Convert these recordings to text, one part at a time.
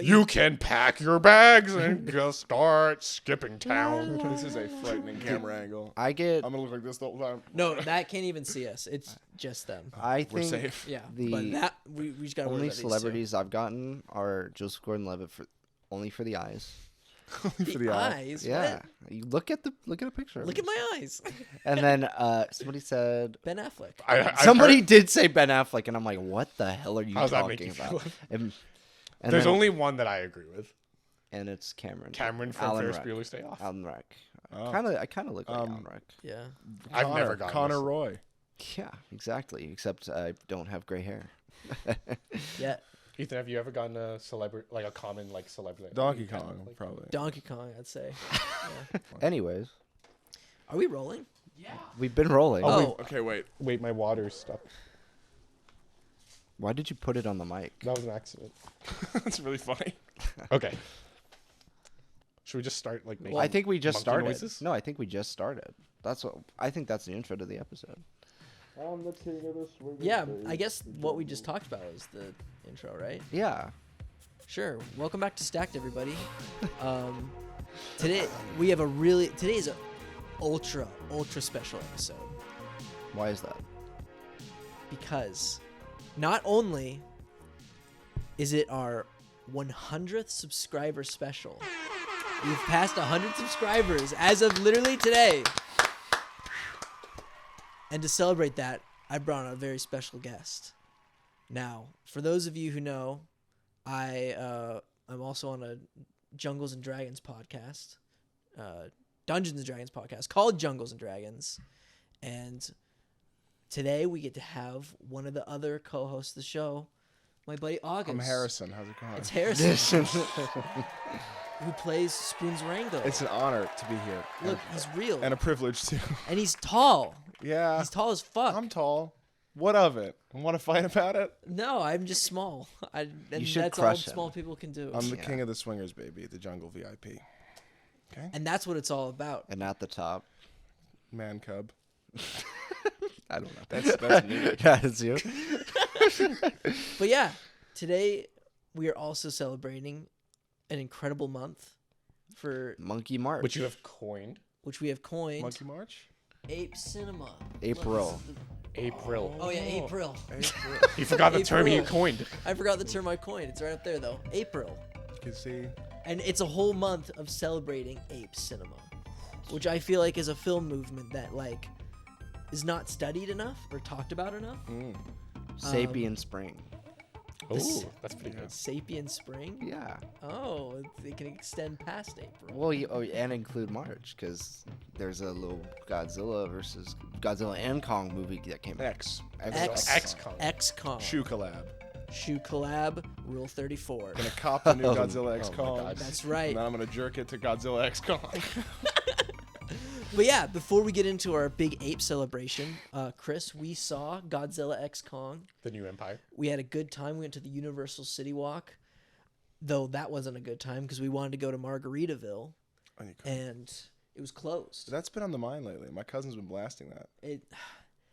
You can pack your bags and just start skipping town. This is a frightening camera angle. I'm gonna look like this the whole time. No, that can't even see us. It's just them. I We're think safe. Yeah, The but that we just gotta worry only about these two. celebrities I've gotten are Joseph Gordon-Levitt only for the eyes. Only for the eye. eyes. Yeah, What? you look at a picture. Look at my eyes. And then somebody said Ben Affleck. somebody did say Ben Affleck, and I'm like, what the hell are you How's that make talking you about? feel? And There's then- only one that I agree with. and it's Cameron. Cameron from Alan Ferris Ruck. Bueller's Day Off. Alan Ruck. Oh. I kind of look like Alan Ruck. Yeah. I've never gotten Connor this. Roy. Yeah, exactly. Except I don't have gray hair. Yeah. Ethan, have you ever gotten a celebrity, like a common like celebrity? Donkey kind of, Kong, like- probably. Donkey Kong, I'd say. Yeah. Anyways, Are we rolling? we've been rolling. Oh. Okay, wait. Wait, my water's stuck. Why did you put it on the mic? That was an accident. That's really funny. Okay. Should we just start like making? I think we just monkey started. noises? No, I think we just started. I think that's the intro to the episode. I'm the king of the swingers. Yeah, I guess what we just talked about was the intro, right? Yeah. Sure. Welcome back to Stacked, everybody. Today is a ultra special episode Why is that? because not only is it our 100th subscriber special, we've passed 100 subscribers as of literally today. And to celebrate that, I brought on a very special guest. Now, for those of you who know, I'm also on a Jungles and Dragons podcast, Dungeons and Dragons podcast called Jungles and Dragons. And today we get to have one of the other co-hosts of the show, my buddy August. I'm Harrison. How's it going? It's Harrison, who plays Spoon's Rango. It's an honor to be here. Look, he's real. And a privilege, too. And he's tall. Yeah. He's tall as fuck. I'm tall. What of it? Want to fight about it? No, I'm just small. And should that's all crush him. small people can do. I'm the Yeah. king of the swingers, baby. The jungle VIP. Okay? And that's what it's all about. And at the top. Man cub. I don't know. That's me. Yeah, it's you. But yeah, today we are also celebrating an incredible month for Monkey March. Which you have coined. which we have coined Monkey March? Ape Cinema. April. April. Oh yeah, April. You forgot the term you April. coined. I forgot the term I coined. It's right up there though. April. You can see. And it's a whole month of celebrating Ape Cinema, which I feel like is a film movement that like is not studied enough or talked about enough. Sapien Spring. Oh, that's pretty good. Sapien Spring. Yeah. Oh, it can extend past April. Well, and include March, because there's a little Godzilla and Kong movie that came out. X. X-Con. X-Con. Shoe collab. Shoe collab. Rule 34. Gonna cop the new Oh. Godzilla X my Kong. God. That's right. And then I'm gonna jerk it to Godzilla X Kong. But yeah, before we get into our big ape celebration, Chris, we saw Godzilla X Kong. The New Empire. We had a good time. We went to the Universal City Walk, though that wasn't a good time because we wanted to go to Margaritaville, and it was closed. That's been on the mind lately. My cousin's been blasting that. It,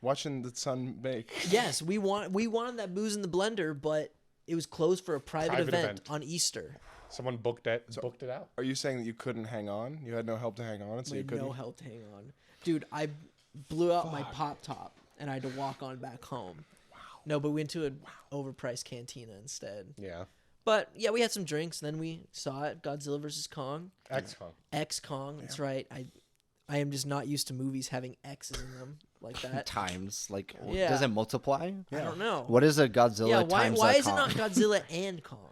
Watching the sun bake. yes, we wanted that booze in the blender, but it was closed for a private event on Easter. Someone booked it out. Are you saying that you couldn't hang on? You had no help to hang on, so We you had couldn't? no help to hang on. Dude, I blew out my pop top and I had to walk on back home. Wow. No, but we went to an overpriced cantina instead. Yeah. But yeah, we had some drinks. And then we saw it, Godzilla vs. Kong. X-Con. X-Kong, that's right. I am just not used to movies having X's in them like that. Times, like, Yeah. does it multiply? I don't know. What is a Godzilla Yeah, why times is it Kong? not Godzilla and Kong?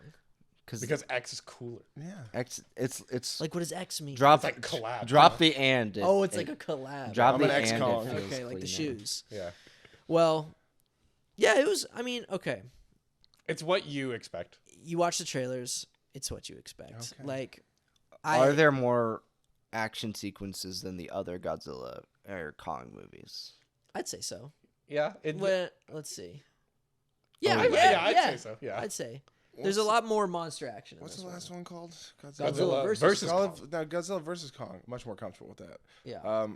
Because X is cooler. Yeah. X, it's Like, what does X mean? drop It's like collab. drop the and. Oh, it's like a collab. drop I'm the an and. X-Kong. it feels Okay, like the cleaner. shoes. Yeah. Well, yeah, it was, I mean, okay. It's what you expect. You watch the trailers, it's what you expect. Okay. Like, Are there more action sequences than the other Godzilla or Kong movies? I'd say so. Yeah. Well, let's see. Yeah, Oh, yeah, I'd say so. Yeah. I'd say. There's a lot more monster action in What's this the last one. one called? Godzilla versus Kong. No, Godzilla versus Kong. Much more comfortable with that. Yeah.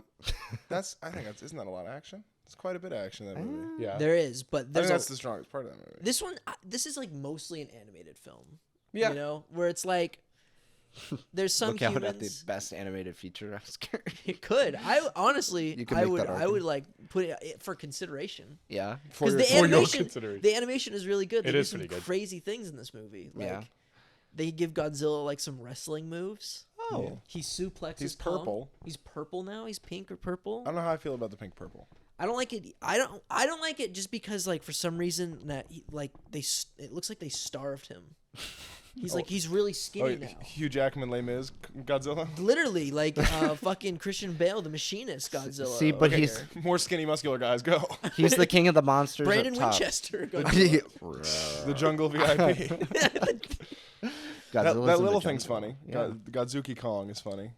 I think isn't that a lot of action? It's quite a bit of action in that movie. Yeah. There is, but I there's think that's the strongest part of that movie. this one. This is like mostly an animated film. Yeah. You know, where it's like there's some Look out humans. at the best animated feature Oscar. It could. I honestly, You can I make would, that I would like put it for consideration. Yeah. Because the For your animation, consideration. the animation is really good. They It do is some pretty good. crazy things in this movie. Like, Yeah. they give Godzilla like some wrestling moves. Oh. He suplexes. He's Kong. purple. He's purple now. He's pink or purple. I don't know how I feel about the pink purple. I don't like it. I don't like it just because like for some reason that it looks like they starved him. He's like he's really skinny now. Hugh Jackman, Les Mis, Godzilla. Literally like fucking Christian Bale, the Machinist Godzilla. See, but over he's- here. More skinny, muscular guys. Go. He's the king of the monsters. Brandon up top. Winchester. Godzilla. The jungle VIP. that Godzilla's in little the thing's jungle. funny. Yeah. Godzuki Kong is funny.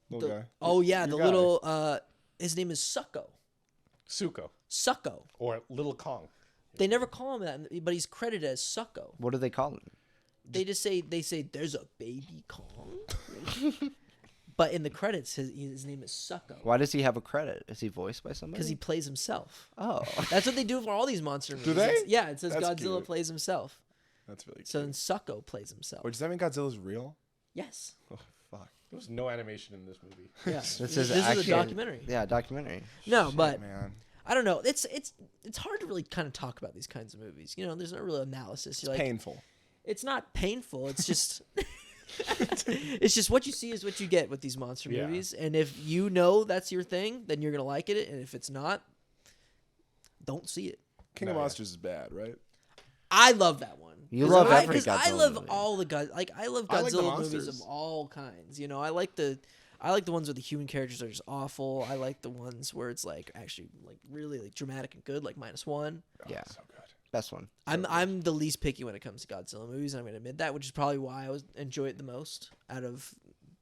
Little guy. Oh yeah, Your the guy. little his name is Succo. Suko Succo. or Little Kong. They never call him that, but he's credited as Succo. What do they call him? They say there's a baby Kong. But in the credits, his name is Succo Why does he have a credit? Is he voiced by somebody? because he plays himself. Oh. That's what they do for all these monster movies. they? Yeah, it says That's Godzilla cute. plays himself. That's really So cute. then Succo plays himself. Wait, does that mean Godzilla's real? Yes. Oh, fuck. There was no animation in this movie. Yeah. This is a actually documentary. Yeah, documentary. No, Shit, but man. I don't know. It's hard to really kind of talk about these kinds of movies. You know, there's not really analysis. You're like, Painful. it's not painful. It's just it's just what you see is what you get with these monster Yeah. movies. And if you know that's your thing, then you're gonna like it. And if it's not, don't see it. King of Monsters is bad, right? I love that one. You love every because I Godzilla love movie. all the I love I like the Godzilla movies of monsters. all kinds. You know, I like the ones where the human characters are just awful. I like the ones where it's like actually like really like dramatic and good, like -1. Yeah. So good. Best one. I'm the least picky when it comes to Godzilla movies, and I'm gonna admit that, which is probably why I enjoy it the most out of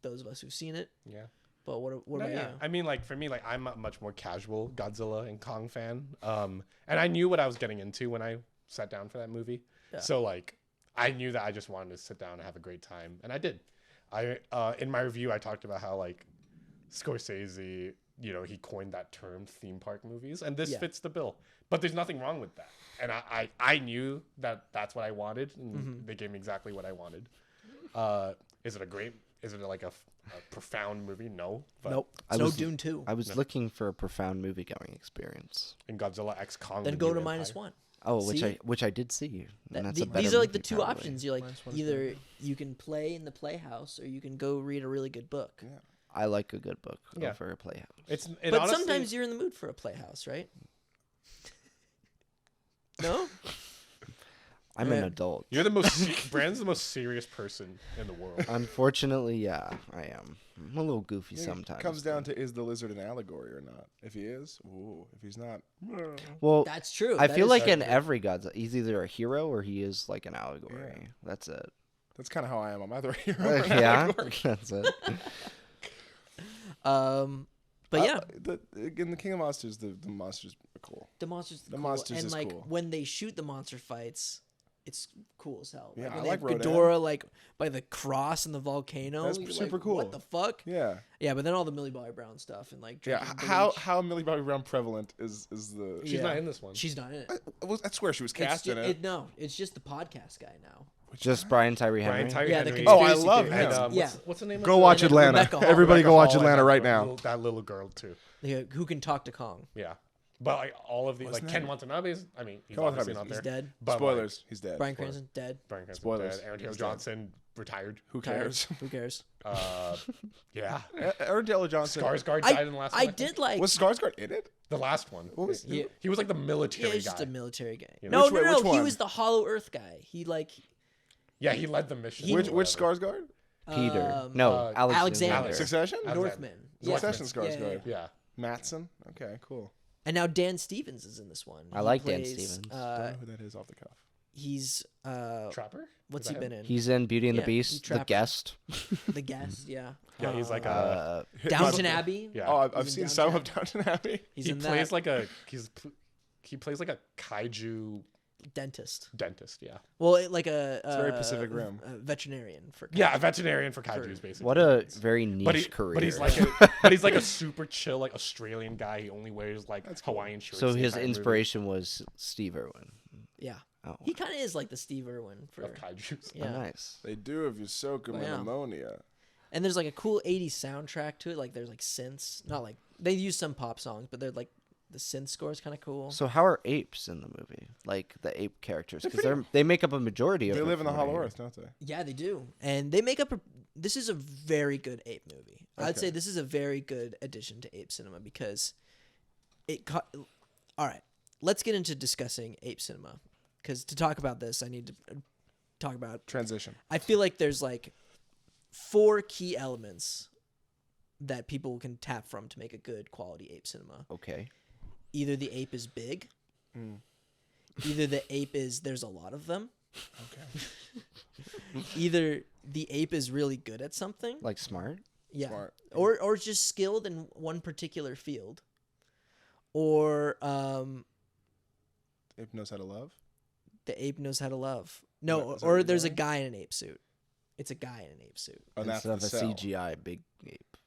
those of us who've seen it. Yeah. But what No, about yeah. you? I mean, like for me, like I'm a much more casual Godzilla and Kong fan. And I knew what I was getting into when I sat down for that movie. Yeah. So like, I knew that I just wanted to sit down and have a great time, and I did. In my review, I talked about how like Scorsese, you know, he coined that term theme park movies, and this Yeah. fits the bill. But there's nothing wrong with that, and I knew that that's what I wanted, and they gave me exactly what I wanted. Is it a great? Is it like a profound movie? No. But Nope. I It's no was- Dune 2. I was looking for a profound movie going experience. In Godzilla X Kong. Then the go New to Empire. -1. Oh, See? which I did see. And that's a better These are like the movie, two probably. options. You're like -1's either you can play in the Playhouse or you can go read a really good book. Yeah. I like a good book Yeah. over a playhouse. It But honestly, sometimes you're in the mood for a Playhouse, right? No? I'm an Yeah. adult. you're the most. Brandon's the most serious person in the world. Unfortunately, yeah, I am. I'm a little goofy It sometimes. comes down to is the lizard an allegory or not? If he is, ooh. If he's not, Well, That's true. I That feel is like true. in every Godzilla, he's either a hero or he is like an allegory. That's it. that's kind of how I am. I'm either a hero or an Yeah, allegory. that's it. But yeah, In the King of Monsters, the monsters are cool. the monsters. The cool. monsters and is like cool. when they shoot the monster fights, it's cool as hell. Yeah, when I they like have Rodan. Ghidorah like by the cross in the volcano. That's you're super like, cool. What the fuck? Yeah, Yeah, but then all the Millie Bobby Brown stuff and like yeah. drinking How bleach. Millie Bobby Brown prevalent is the? She's Yeah. not in this one. She's not in it. I swear she was It's cast in it. No, it's just the podcast guy now. Just Brian Tyree Henry. Brian Tyree Yeah, the Henry. Oh, I conspiracy love theory. him. And, Yeah. what's the name? Go of the watch Rebecca Atlanta. Hall. Everybody Rebecca go watch Hall and Atlanta that right now. that little girl too. Who can talk to Kong? Yeah, but like all of the Wasn't like Ken that- Watanabe's. I mean, he's Ken obviously Watanabe's- not He's there. dead. But Spoilers. He's dead. Brian Spoilers. Cranston dead. Brian Cranston Spoilers. dead. Aaron Taylor He's dead. Johnson retired. Who cares? Who cares? Yeah. Aaron Taylor Johnson. Skarsgård died in the last one. I think. did like. Was Skarsgård in it? The last one. What was? Yeah. He was like the Yeah, military he's guy. just a military guy. Yeah. No, Which no, way- no. which He one? was the Hollow Earth guy. He like Yeah, he led the mission. Which or which whatever. Skarsgård? Peter. Um, no, Alexander. Alex. Succession. Northman. Succession Yeah, yeah, Skarsgård. yeah. Yeah. Matson. Okay, cool. And now Dan Stevens is in this one. I He like Dan plays, Stevens. Don't know who that is off the cuff. He's Trapper. what's Is he that been him? in? He's in Beauty and Yeah, the he's Beast, the Trapper. guest. The guest. Yeah. Yeah, he's like Downton Abbey. Yeah. Oh, I've He's seen in some of Downton Downton Abbey. He's he in plays that. like a he plays like a kaiju Dentist. dentist. Yeah. Well, like a very Pacific Rim. a veterinarian for Yeah, a veterinarian for kaiju's basically. What a very niche career. But he's like a super chill like Australian guy. He only wears like Hawaiian shirts. so the his entire movie. inspiration was Steve Irwin. yeah. Oh, He kind of is like the Steve Irwin for Of kaijus. yeah. nice. They do if you soak them in Yeah. ammonia. And there's like a cool 80s soundtrack to it. Like there's like synths, not like they use some pop songs, but they're like the synth score is kind of cool. So how are apes in the movie? Like the ape characters, because they make up a majority of. They it live in the from what I Hollow hear. Earth, don't they? Yeah, they do, and they make up. This is a very good ape movie. I'd Okay. say this is a very good addition to Ape Cinema because all right, let's get into discussing Ape Cinema because to talk about this, I need to talk about. Transition. I feel like there's like 4 key elements that people can tap from to make a good quality Ape Cinema. Okay. Either the ape is big, either the ape is there's a lot of them, Okay. either the ape is really good at something, Like smart. yeah, Smart. or just skilled in one particular field, or Ape knows how to love. the ape knows how to love. No, Is that what or you're there's a saying? guy in an ape suit. It's a guy in an ape suit. Oh, that's Instead of the a cell. CGI big ape.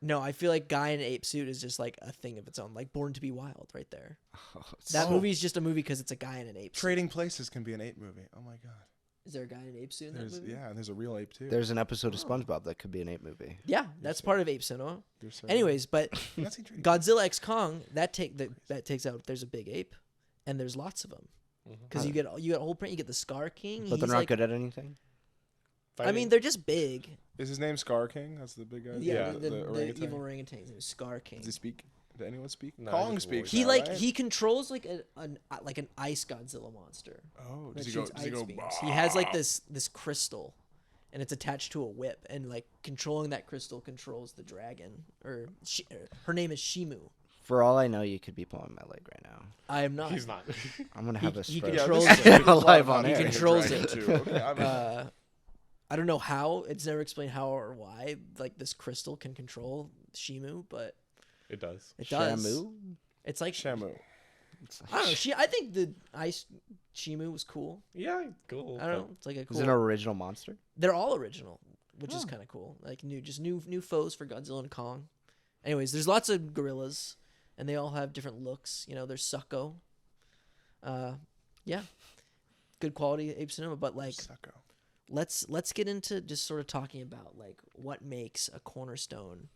No, I feel like guy in an ape suit is just like a thing of its own, like Born to Be Wild, right there. That Oh. movie is just a movie because it's a guy in an ape suit. Trading Places can be an ape movie. Oh my god. Is there a guy in an ape suit in that There's movie? and there's a real ape too. There's an episode of SpongeBob that could be an ape movie. Yeah, that's part of Ape Cinema. You're so Anyways, but I've not seen Trading Godzilla X Kong that takes out there's a big ape, and there's lots of them because you get a whole print. You get the Scar King, But they're he's not like, good at anything. I mean, they're just big. Is his name Scar King? That's the big guy. Yeah, Yeah. the orangutan? evil orangutan's name is Scar King. Does he speak? Did anyone speak? No, Kong he's speaks. He now, like right? he controls like an ice Godzilla monster. Oh, that does he go? shoots Does he ice go? beams. He has like this crystal, and it's attached to a whip, and like controlling that crystal controls the dragon. Her name is Shimu. For all I know, you could be pulling my leg right now. I am not. He's not. I'm gonna have a he stroke. controls this it. is a lot Live about on He air. controls Dragon it. too. Okay, I'm- I don't know how. It's never explained how or why. Like this crystal can control Shimu, but It does. it does. Shamu? It's like Shamu. I don't know. I think the ice Shimu was cool. Yeah, cool. I don't know. It's like a cool. Is it an original monster? They're all original, which is kind of cool. Like new foes for Godzilla and Kong. Anyways, there's lots of gorillas, and they all have different looks. You know, there's Sucko. Yeah, good quality Ape Cinema. But like, Sucko. let's get into just sort of talking about like what makes a cornerstone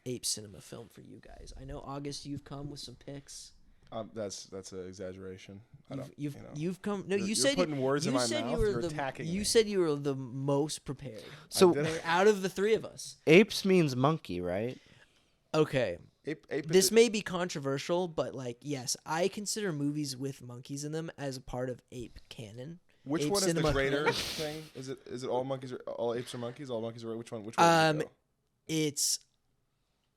Ape Cinema film for you guys. I know August, you've come with some picks. That's an exaggeration. I don't, You've you know. you've come. No, You're you said putting words in you my said mouth. you were You're the attacking you me. said you were the most prepared. So did. Out of the three of us. apes means monkey, right? Okay. Ape This may be controversial, but like, yes, I consider movies with monkeys in them as a part of ape canon. Which Ape one is the Cinema greater canon. thing? Is it all monkeys or all apes are monkeys? All monkeys are which one? Which one? does it go? It's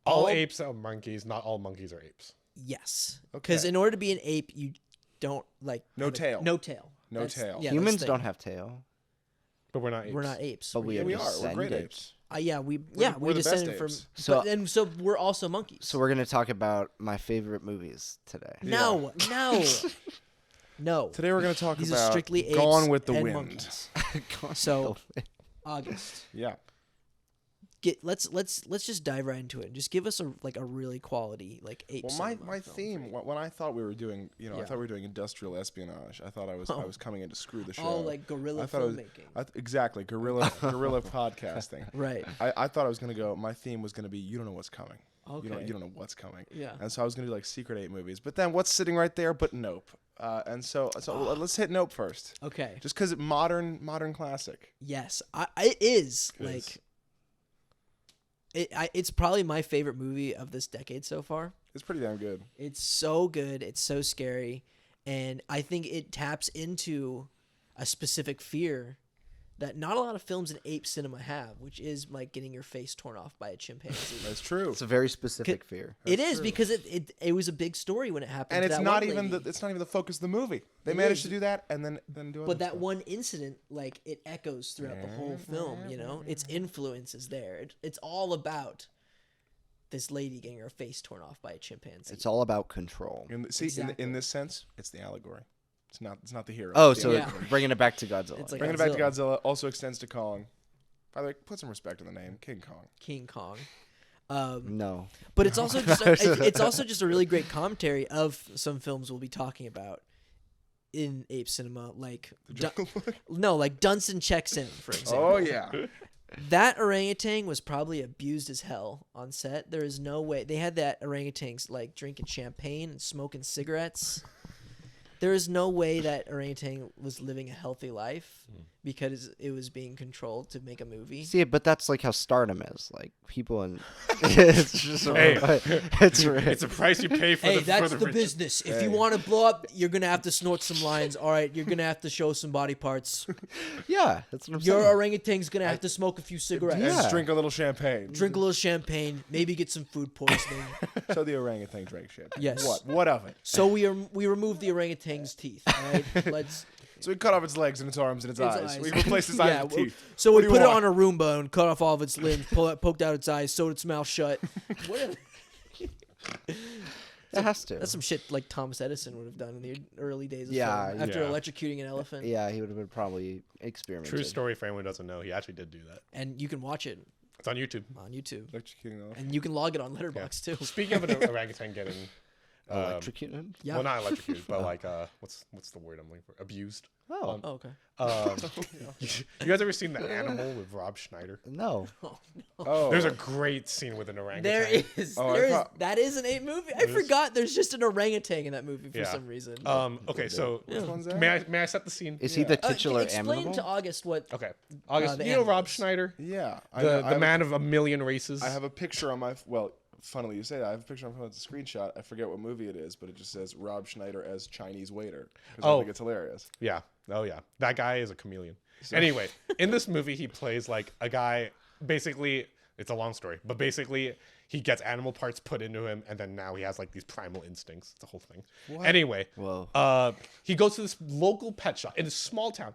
All all- apes are monkeys. Not all monkeys are apes. yes, because Okay. in order to be an ape, you don't like No have a- tail. no tail, No tail. Yeah, Humans that's the don't thing. have tail, But we're not apes. We're not apes. but we Yeah, are we are. We're descended. great apes. We we're the best descended from. apes. So- So we're also monkeys. So we're gonna talk about my favorite movies today. no. No. Today we're going to talk These are about strictly apes Gone with the and Wind. monkeys. So August. Yeah. Let's just dive right into it and just give us a really quality like ape. Well, cinema my film. theme when I thought we were doing, I Yeah. thought we were doing industrial espionage. I thought I was coming in to screw the show. Oh, like guerrilla I thought it was- filmmaking. exactly guerrilla podcasting. Right. I thought I was going to go. My theme was going to be you don't know what's coming. Okay. You don't know what's coming. Yeah. And so I was going to do like secret ape movies. But then what's sitting right there but Nope. And so let's hit Nope first. Okay. Just because modern classic. Yes, it is 'Cause- like. It's probably my favorite movie of this decade so far. It's pretty damn good. It's so good. It's so scary, and I think it taps into a specific fear that not a lot of films in ape cinema have, which is like getting your face torn off by a chimpanzee. That's true. It's a very specific fear. It is true. because it was a big story when it happened. And to it's that not one even lady. it's not even the focus of the movie. They It managed is. to do that and then do other But that stuff. one incident, like, it echoes throughout the whole film, you know? Its influence is there. It's all about this lady getting her face torn off by a chimpanzee. It's all about control. Exactly. In this sense, it's the allegory. It's not the hero. Oh, It's the so Yeah. allegory. bringing it back to Godzilla. It's like Bringing it back to Godzilla also extends to Kong. By the way, put some respect on the name, King Kong. King Kong. no. But it's also just it's also just a really great commentary of some films we'll be talking about in Ape Cinema, like jungle book? no, like Dunson checks in, for example. Oh yeah. That orangutan was probably abused as hell on set. There is no way they had that orangutans like drinking champagne and smoking cigarettes. There is no way that orangutan was living a healthy life because it was being controlled to make a movie. See, but that's like how stardom is. Like people and it's just Hey. it's It's a price you pay for Hey, the that's for the rich. business. If Hey. you want to blow up, you're gonna have to snort some lines. All right, you're gonna have to show some body parts. yeah, that's what I'm Your saying. orangutan's gonna have to smoke a few cigarettes, And Yeah. drink a little champagne. drink a little champagne, maybe get some food poisoning. So the orangutan drank champagne. Yes. What? What of it? So we removed the orangutan's teeth. All right, let's. So we cut off its legs and its arms and its eyes. We eyes. replaced its eyes Yeah, with well, teeth. So What we do you put it want? on a Roomba and cut off all of its limbs, poked out its eyes, sewed its mouth shut. What It has to. That's some shit like Thomas Edison would have done in the early days of Yeah, film after yeah. electrocuting an elephant. Yeah, he would have been probably experimenting. True story for anyone who doesn't know. He actually did do that. And you can watch it It's on YouTube. on YouTube. Electrocuting the elephant. And you can log it on Letterboxd too. Speaking of an orangutan getting, Electrocuted. Yeah. well, not electrocuted, but like, what's the word I'm looking for? Abused. Oh Oh, okay. You guys ever seen The Animal with Rob Schneider? no. Oh. There's a great scene with an orangutan. There is. Oh, I there is. thought- That is an ape movie. I forgot. There's just an orangutan in that movie for Yeah. some reason. Okay, so Which one's that? may I set the scene? Is he the Uh, titular explain animal? to August what. Okay, August. the You know Rob animals. Schneider, Yeah. I the have man of a million races. I have a picture on my well. Funnily you say that. I have a picture on my phone. It's a screenshot. I forget what movie it is, but it just says Rob Schneider as Chinese waiter. Because I Oh. think it's hilarious. Yeah. Oh yeah. That guy is a chameleon. Anyway, in this movie he plays like a guy, basically it's a long story, but basically he gets animal parts put into him and then now he has like these primal instincts. It's a whole thing. Anyway, Whoa. he goes to this local pet shop in a small town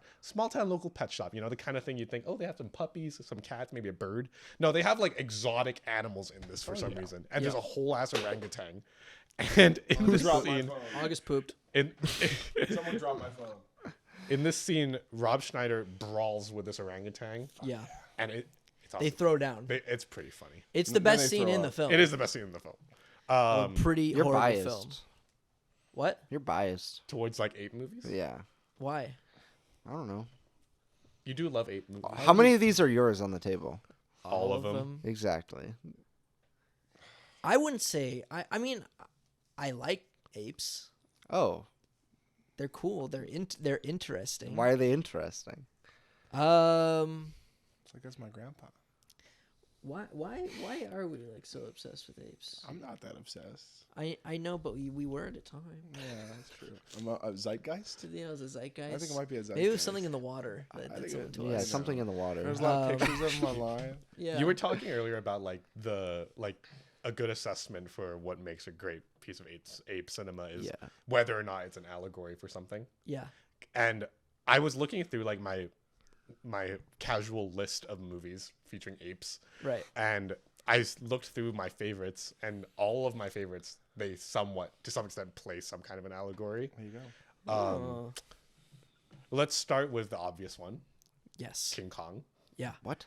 local pet shop. You know, the kind of thing you'd think, oh, they have some puppies, some cats, maybe a bird. No, they have like exotic animals in this for some reason. And there's a whole ass orangutan. And in this Drop my scene, phone. August pooped. in, Someone dropped my phone. in this scene, Rob Schneider brawls with this orangutan, Yeah. and it's They awesome. throw down. It's pretty funny. It's the Then best they scene throw in the up. film. It is the best scene in the film. A pretty You're horrible biased. film. What? You're biased. Towards like ape movies. Yeah. Why? I don't know. You do love ape movies. How many of these are yours on the table? All of them. Exactly. I wouldn't say. I mean, I like apes. Oh, They're cool. They're interesting. why are they interesting? It's like that's my grandpa. Why are we like so obsessed with apes? I'm not that obsessed. I know, but we were at a time. Yeah, that's true. I'm a zeitgeist. You know, it was a zeitgeist. I think it might be a zeitgeist. Maybe it was something in the water that I did think something it- to Yeah, us. something in the water. There's a lot of pictures of him online. Yeah. You were talking earlier about like a good assessment for what makes a great piece of ape cinema is Yeah. whether or not it's an allegory for something. Yeah. And I was looking through like my casual list of movies featuring apes, Right. and I looked through my favorites, and all of my favorites, they somewhat, to some extent, play some kind of an allegory. There you go. Let's start with the obvious one, Yes. King Kong. Yeah. What?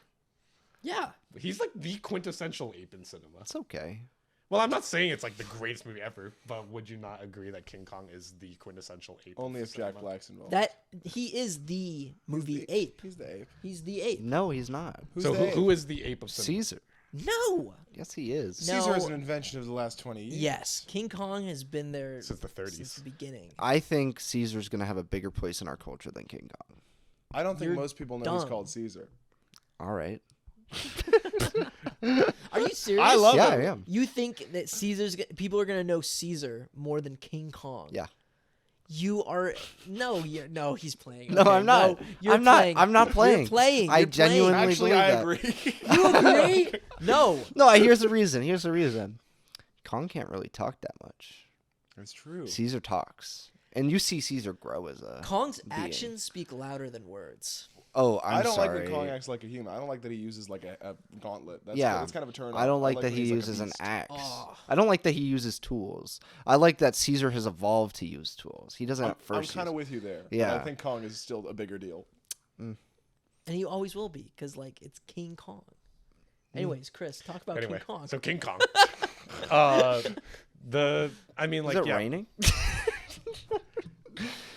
Yeah. He's like the quintessential ape in cinema. It's okay. Well, I'm not saying it's like the greatest movie ever, but would you not agree that King Kong is the quintessential ape? Only of if Jack cinema? Black's involved. That he is the movie ape. He's the ape. He's the ape. No, he's not. Who's So the ape? who is the ape of cinema? Caesar. No. Yes, he is. No. Caesar is an invention of the last 20 years. Yes, King Kong has been there Since the 30s. since the beginning. I think Caesar's gonna have a bigger place in our culture than King Kong. I don't think You're most people know he's dumb. called Caesar. All right. Are you serious? I love Yeah, him. I am. You think that people are gonna know Caesar more than King Kong? Yeah. You are no. He's playing. No, Okay, I'm not. No, you're I'm not. playing. I'm not playing. You're playing. I You're genuinely playing. Actually, believe I that. agree. You agree? No. No, here's the reason. Here's the reason. Kong can't really talk that much. That's true. Caesar talks, and you see Caesar grow as a. Kong's being. actions speak louder than words. Oh, I'm I don't sorry. like when Kong acts like a human. I don't like that he uses like a gauntlet. That's Yeah. that's kind of a turn. I don't on. like that when he he's like a uses an beast. axe. Oh. I don't like that he uses tools. I like that Caesar has evolved to use tools. He doesn't I'm at first. kind of use- with you there. Yeah. But I think Kong is still a bigger deal. And he always will be, because like it's King Kong. Anyways, Chris, talk about Anyway, King Kong. so King Kong. I mean, Is like, it yeah, raining?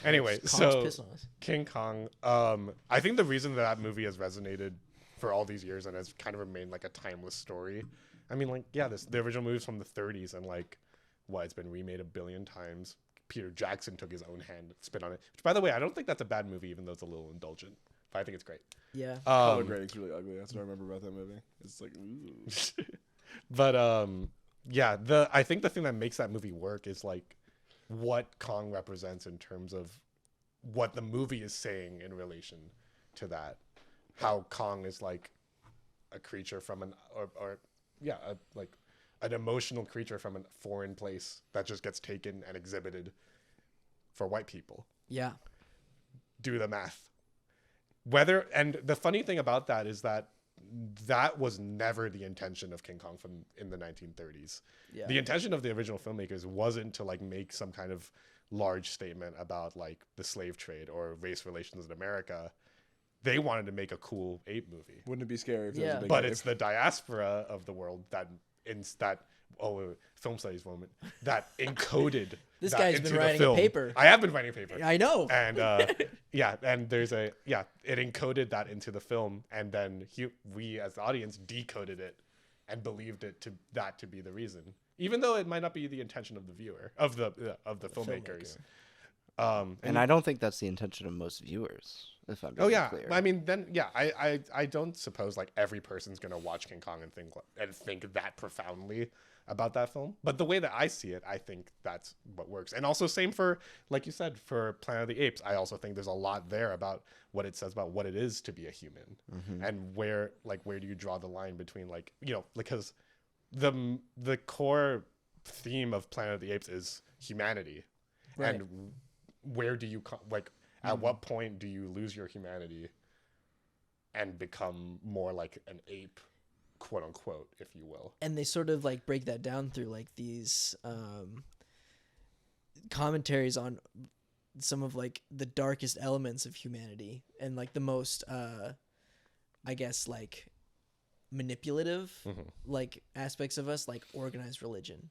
Anyway, Kong's so pissed on us. King Kong. I think the reason that movie has resonated for all these years and has kind of remained like a timeless story. I mean, like, yeah, the original movie's from the 30s, and like, what, it's been remade a billion times. Peter Jackson took his own hand, spit on it. Which, by the way, I don't think that's a bad movie, even though it's a little indulgent. But I think it's great. Yeah. Color grading's really ugly. That's what I remember about that movie. It's like, ooh. But yeah, I think the thing that makes that movie work is like what Kong represents in terms of what the movie is saying in relation to that. How Kong is like a creature from like an emotional creature from a foreign place that just gets taken and exhibited for white people. Yeah. Do the math. And the funny thing about that is that was never the intention of King Kong in the 1930s. Yeah. The intention of the original filmmakers wasn't to like make some kind of large statement about like the slave trade or race relations in America. They wanted to make a cool ape movie. Wouldn't it be scary if there was a big But ape? it's the diaspora of the world that film studies moment that encoded This that guy's into been the writing a film. paper. I have been writing a paper. I know. And and it encoded that into the film, and then we as the audience decoded it and believed it to be the reason, even though it might not be the intention of the viewer of the filmmakers. And I don't think that's the intention of most viewers, if I'm being clear. I mean, then I don't suppose like every person's gonna watch King Kong and think that profoundly about that film. But the way that I see it, I think that's what works. And also same for, like you said, for Planet of the Apes. I also think there's a lot there about what it says about what it is to be a human, and where do you draw the line between like, you know, because the core theme of Planet of the Apes is humanity, Right. and where do you at what point do you lose your humanity and become more like an ape, quote unquote, if you will. And they sort of like break that down through like these commentaries on some of like the darkest elements of humanity and like the most I guess like manipulative like aspects of us, like organized religion,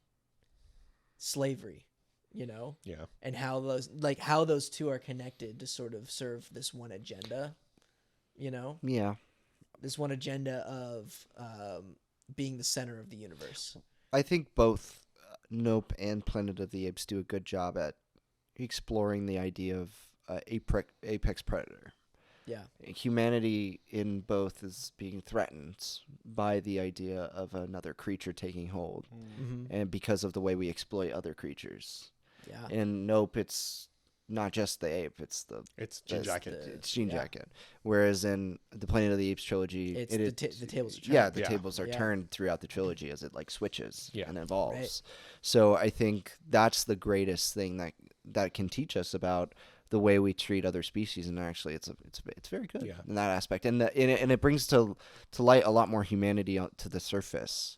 slavery, you know? Yeah. And how those two are connected to sort of serve this one agenda, you know? Yeah. This one agenda of being the center of the universe. I think both Nope and Planet of the Apes do a good job at exploring the idea of apex predator. Yeah. Humanity in both is being threatened by the idea of another creature taking hold, and because of the way we exploit other creatures. Yeah. In Nope, it's not just the ape; it's Jean Jacket. It's Jean Jacket. Whereas in the Planet of the Apes trilogy, it's the tables are turned. Yeah, the tables are turned throughout the trilogy as it like switches and evolves. Right. So I think that's the greatest thing that can teach us about the way we treat other species, and actually it's very good in that aspect, and it brings to light a lot more humanity to the surface,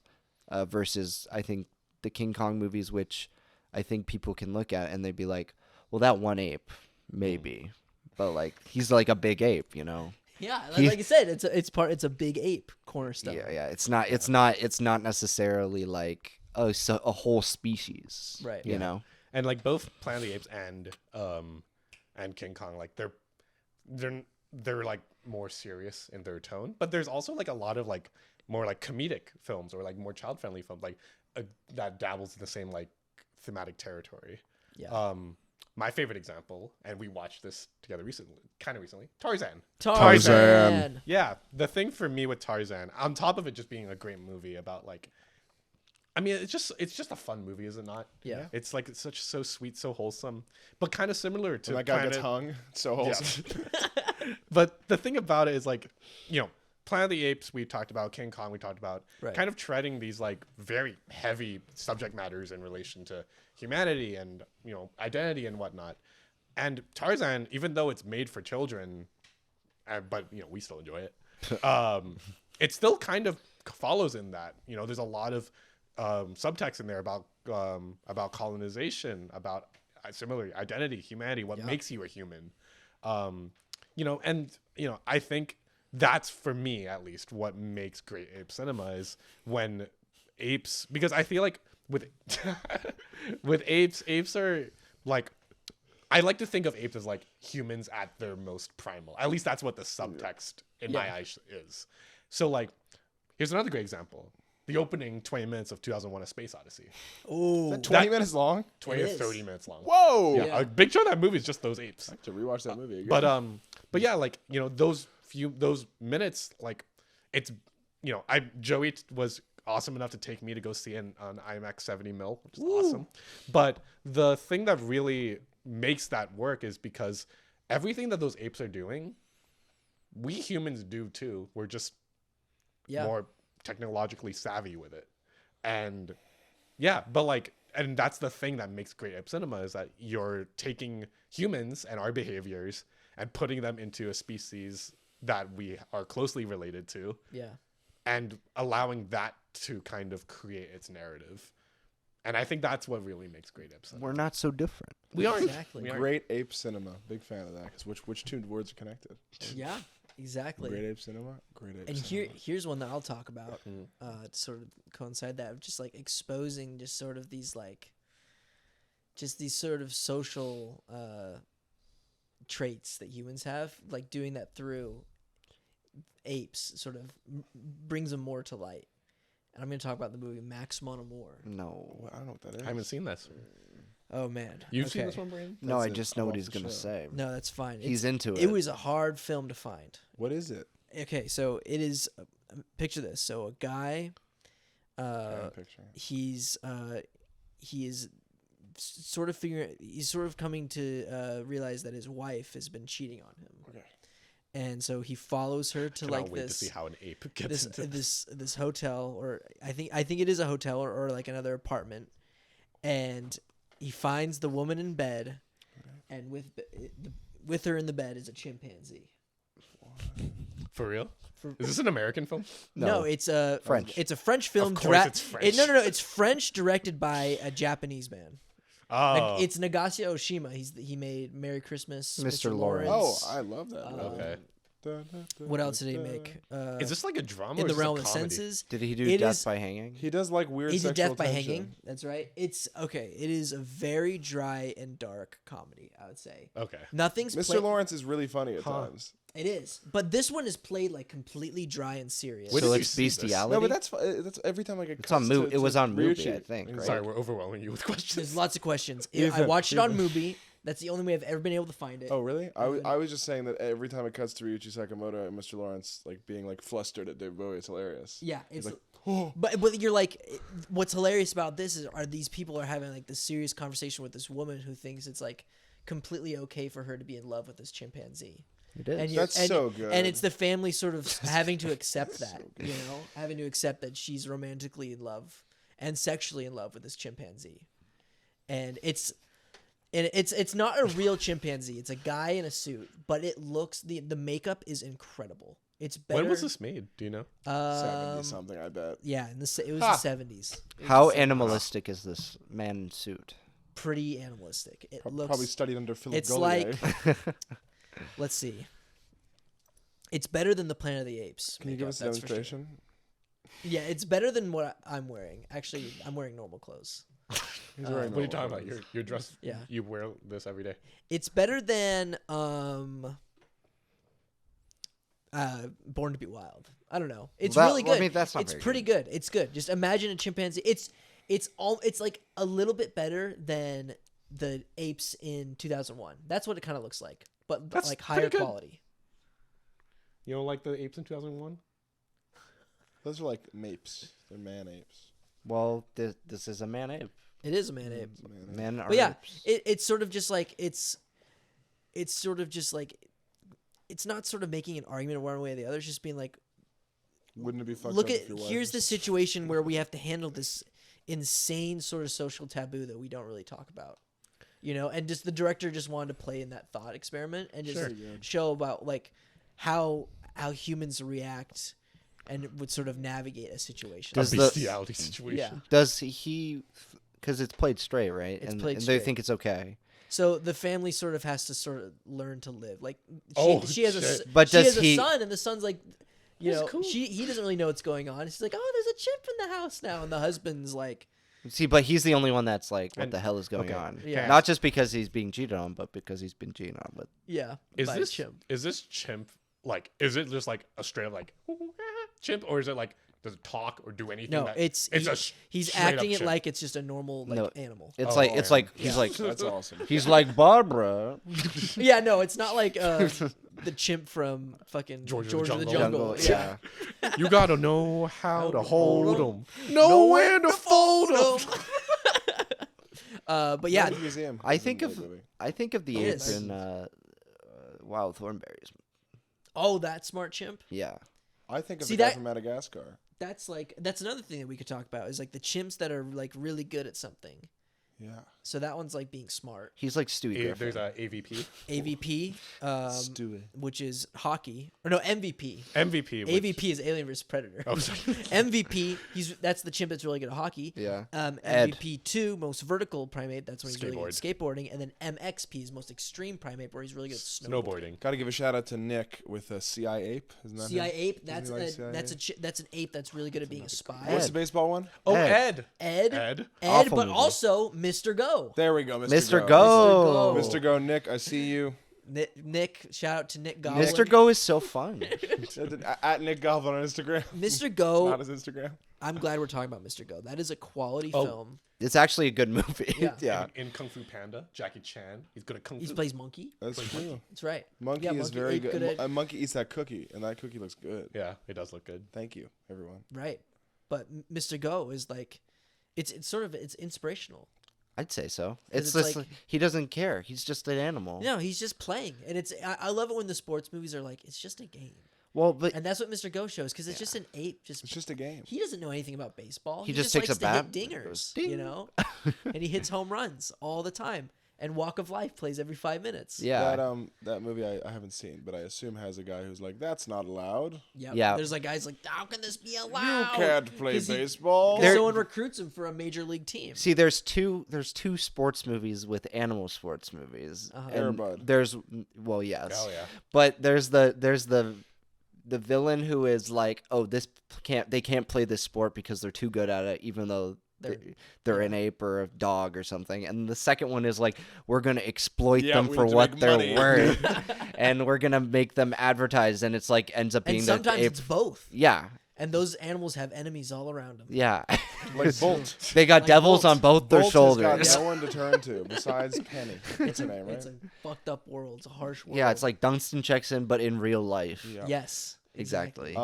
versus I think the King Kong movies, which I think people can look at and they'd be like, well, that one ape maybe, but like he's like a big ape, you know. Yeah, like you said, it's a big ape cornerstone. Yeah. It's not necessarily like a whole species, right? You know, and like both Planet of the Apes and King Kong, like they're like more serious in their tone, but there's also like a lot of like more like comedic films or like more child friendly films like that dabbles in the same like thematic territory. Yeah. My favorite example, and we watched this together recently, Tarzan. Tarzan. Yeah, the thing for me with Tarzan, on top of it just being a great movie about like, I mean, it's just a fun movie, is it not? Yeah. It's like so sweet, so wholesome, but kind of similar to That guy gets hung. So wholesome. Yeah. But the thing about it is like, you know, Planet of the Apes we talked about, King Kong we talked about, kind of treading these like very heavy subject matters in relation to humanity and, you know, identity and whatnot. And Tarzan, even though it's made for children, but you know, we still enjoy it. It still kind of follows in that, you know, there's a lot of subtext in there about colonization, about similarly identity, humanity, what makes you a human. You know, and you know, I think that's, for me at least, what makes great ape cinema is when apes, because I feel like with with apes are like, I like to think of apes as like humans at their most primal. At least that's what the subtext in my eyes is. So like, here's another great example. The opening 20 minutes of 2001: A Space Odyssey. Oh, 20 minutes long? 20 or is. 30 minutes long. Whoa! Yeah, a big chunk of that movie is just those apes. I have to rewatch that movie again. But yeah, like, you know, those minutes, like, it's, you know, Joey was awesome enough to take me to go see it on IMAX 70mm, which is awesome. But the thing that really makes that work is because everything that those apes are doing, we humans do too. We're just more technologically savvy with it. And yeah, but like, and that's the thing that makes great Ape Cinema, is that you're taking humans and our behaviors and putting them into a species that we are closely related to. Yeah. And allowing that to kind of create its narrative. And I think that's what really makes great Ape Cinema. We're not so different. We are. Exactly. We are. Great Ape Cinema. Big fan of that. Because which two words are connected? Yeah, exactly. Great Ape Cinema. Great Ape And Cinema. here's one that I'll talk about to sort of coincide that, of just like exposing just sort of these like just these sort of social traits that humans have, like doing that through apes sort of brings them more to light. And I'm going to talk about the movie Max Mon Amour. No. Well, I don't know what that is. I haven't seen this. Oh man, You've seen Okay. this one, Brandon? No, I That's it. just know I'm what off he's the going to show. say. No, that's fine. He's into it. It was a hard film to find. What is it? Okay, so it is. Picture this. So a guy, I'm picturing. he is sort of figuring. He's sort of coming to realize that his wife has been cheating on him. Okay. And so he follows her to Cannot like wait this to see how an ape gets into this hotel, or I think it is a hotel or like another apartment, and he finds the woman in bed, and with her in the bed is a chimpanzee. For real? Is this an American film? No, it's a French. It's a French film. Of course it's French. No, it's French, directed by a Japanese man. Oh. It's Nagase Oshima. He made Merry Christmas, Mr. Lawrence. Oh, I love that. Okay. What else did he make? Is this like a drama In or the is this a Realm of comedy? Senses? Did he do It Death is- by Hanging? He does like weird He did sexual Death by tension. Hanging. That's right. It's okay. It is a very dry and dark comedy, I would say. Okay. Nothing's Mr. played. Lawrence is really funny at times. It is, but this one is played like completely dry and serious. Where So did you it's see this? bestiality? No, but that's every time I get. It's on cuts Mu- to- it was to on Mubi, Ryuichi. I think, He's right? Sorry, we're overwhelming you with questions. There's lots of questions. I Ethan, watched it on Ethan. Mubi. That's the only way I've ever been able to find it. Oh really? I was just saying that every time it cuts to Ryuichi Sakamoto and Mr. Lawrence like being like flustered at David Bowie, it's hilarious. Yeah, it's like, oh. but you're like, what's hilarious about this is these people are having like this serious conversation with this woman who thinks it's like completely okay for her to be in love with this chimpanzee. It is. And That's so good. And it's the family sort of having to accept that, having to accept that she's romantically in love and sexually in love with this chimpanzee, and it's not a real chimpanzee. It's a guy in a suit, but it looks the makeup is incredible. It's better. When was this made? Do you know? 70 something, I bet. Yeah, it was the 70s. How animalistic is this man in suit? Pretty animalistic. It looks. Probably studied under Philip It's Goliath. like. Let's see. It's better than the Planet of the Apes. Can you give makeup, us a that's for sure. demonstration? Yeah, it's better than what I'm wearing. Actually, I'm wearing normal clothes. He's wearing What are you normal talking about? clothes. You're dressed. Yeah. You wear this every day. It's better than Born to Be Wild. I don't know. It's That- really well, I good. mean, that's not it's very pretty good. It's good. Just imagine a chimpanzee. It's like a little bit better than the apes in 2001. That's what it kind of looks like, but That's like pretty higher good. quality. You don't like the apes in 2001? Those are like mapes. They're man apes. Well, this is a man ape. It is a man ape. It's a man ape. Men are But yeah, apes. it's sort of just like it's sort of just like it's not sort of making an argument one way or the other. It's just being like, Wouldn't it be fucked look up at if your wife here's the was- situation where we have to handle this insane sort of social taboo that we don't really talk about, and just the director just wanted to play in that thought experiment and just Sure. show about like how humans react and would sort of navigate a situation. Does A the- bestiality situation. Yeah. Does he? Because it's played straight, right? It's and played and straight. they think it's okay. So the family sort of has to sort of learn to live. Like she has shit. But she does has he- a son, and the son's like, That's cool. he doesn't really know what's going on. She's like, oh, there's a chimp in the house now, and the husband's like, See, but he's the only one that's like, what And- the hell is going okay. on? Yeah. Not just because he's being cheated on, but because he's been cheated on with. Yeah. Is by a this chimp. is this chimp like? Is it just like a straight up like chimp, or is it like does it talk or do anything? No, that- it's he's straight up acting it chimp. like it's just a normal like No. animal. It's Oh, like man. he's Yeah. like That's awesome. he's like Barbara. Yeah, no, it's not like the chimp from fucking George George of of the the Jungle. Jungle. Yeah. You gotta know how to hold hold them, know when to fold them. But yeah, Museum. I is a think great of movie. the It ape is. in Wild Thornberries. oh, that smart chimp. Yeah. I think of See, the guy that- from Madagascar. That's another thing that we could talk about is like the chimps that are like really good at something. Yeah. So that one's like being smart. He's like Stewie Griffin. There's a AVP, AVP, Stewie. which is hockey, or no MVP. MVP. which- AVP is Alien vs Predator. Oh, sorry. MVP, that's the chimp that's really good at hockey. Yeah. MVP 2, most vertical primate, that's when he's really good at Skateboard. skateboarding, and then MXP is most extreme primate, where he's really good at Snowboarding. Got to give a shout out to Nick with a CI ape. Isn't that CI him? ape, that's he like CI that's an ape that's really good at being a spy. What's Ed. the baseball one? Oh, Ed. Ed. Ed, Awful but movie. also Mr. Go. There we go, Mr. Go. Go. Mr. Go, Nick, I see you. Nick, shout out to Nick Goblin. Mr. Go is so fun. At Nick Goblin on Instagram. Mr. It's Go. not his Instagram. I'm glad we're talking about Mr. Go. That is a quality Oh. film. It's actually a good movie. Yeah. Yeah. In Kung Fu Panda, Jackie Chan. He's good at Kung He Fu. plays Monkey. That's true. That's right. Monkey Yeah, is Monkey very ate good. good at- A monkey eats that cookie, and that cookie looks good. Yeah, it does look good. Thank you, everyone. Right. But Mr. Go is like, it's sort of it's inspirational. I'd say so. 'Cause It's it's just like- he doesn't care. He's just an animal. No, he's just playing, and I love it when the sports movies are like it's just a game, Well, but and that's what Mr. Go shows because it's just an ape. It's just a game. He doesn't know anything about baseball. He just takes likes a to hit bat and goes, dingers, you ding. know, and he hits home runs all the time. And Walk of Life plays every 5 minutes. yeah. That movie I haven't seen, but I assume has a guy who's like, that's not allowed. Yep. Yeah. There's like guys like, how can this be allowed? You can't play 'Cause he- baseball. Because someone recruits him for a major league team. See, there's two sports movies with animal sports movies. Uh-huh. And Airbud. There's yes. Oh yeah. But there's the villain who is like, oh, they can't play this sport because they're too good at it, even though they're an ape or a dog or something. And the second one is like, we're gonna exploit Yeah, them we for need to what make they're money. worth, and we're gonna make them advertise, and it's like ends up being And the sometimes ape. it's both. Yeah, And those animals have enemies all around them. yeah. Like Bolt. They got Like devils Bolt. on both their Bolt shoulders. has got no one to turn to besides Penny. That's her name, right? It's a fucked up world. It's a harsh world. Yeah, it's like Dunstan checks in, but in real life. Yeah. Yes. Exactly.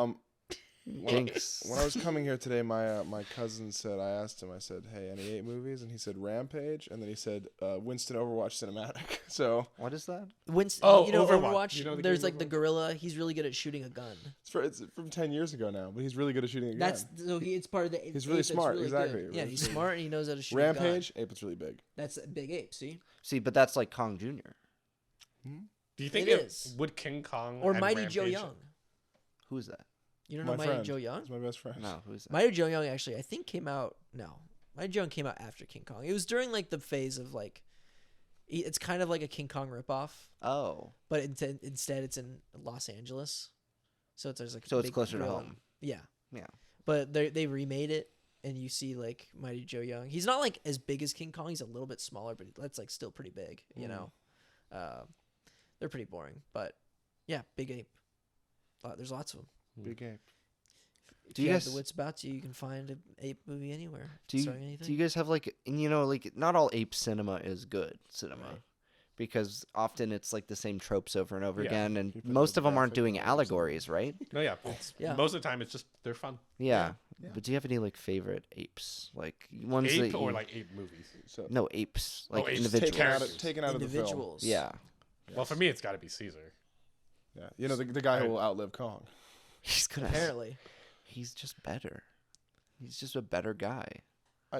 Jinx. When I was coming here today, my cousin said, I asked him, I said, hey, any ape movies? And he said Rampage, and then he said Winston Overwatch Cinematic. So What is that? Winston, Oh, you know Overwatch. Overwatch. You know the there's game like the Overwatch? gorilla. He's really good at shooting a gun. it's from 10 years ago now, but he's really good at shooting a gun. That's so it's part of the. He's really ape that's smart, really exactly. good. Yeah, Really he's smart. smart and he knows how to shoot Rampage, a gun. ape is really big. That's a big ape. See, See, but that's like Kong Jr. Do you think It it is. would King Kong or and Mighty Joe Rampage- Young. Who's that? You don't know My Mighty friend. Joe Young? He's my best friend. No, who's that? Mighty Joe Young actually, I think came out. No, Mighty Joe Young came out after King Kong. It was during like the phase of like, it's kind of like a King Kong ripoff, Oh, but instead it's in Los Angeles, so there's like a so it's big closer to gorilla. home. Yeah, Yeah. but they remade it, and you see like Mighty Joe Young. He's not like as big as King Kong. He's a little bit smaller, but that's like still pretty big. You know, they're pretty boring, but yeah, big ape. There's lots of them. Big ape. If Do you you have guys- the wits about you, you can find an ape movie anywhere. Do you starring anything. do you guys have like, and like not all ape cinema is good cinema. Right. Because often it's like the same tropes over and over Yeah. again, and You put most the of them aren't graphic doing novel or something. allegories, right? No, yeah. Yeah. Most of the time, it's just they're fun. Yeah. Yeah. But do you have any like favorite apes, like ones that Ape or you- like ape movies. So no apes, like apes. individuals? Characters. taken out of the film. Individuals. Yeah, Well, for me, it's got to be Caesar. Yeah, you know the guy who will outlive Kong. he's gonna. Apparently. He's just better. He's just a better guy.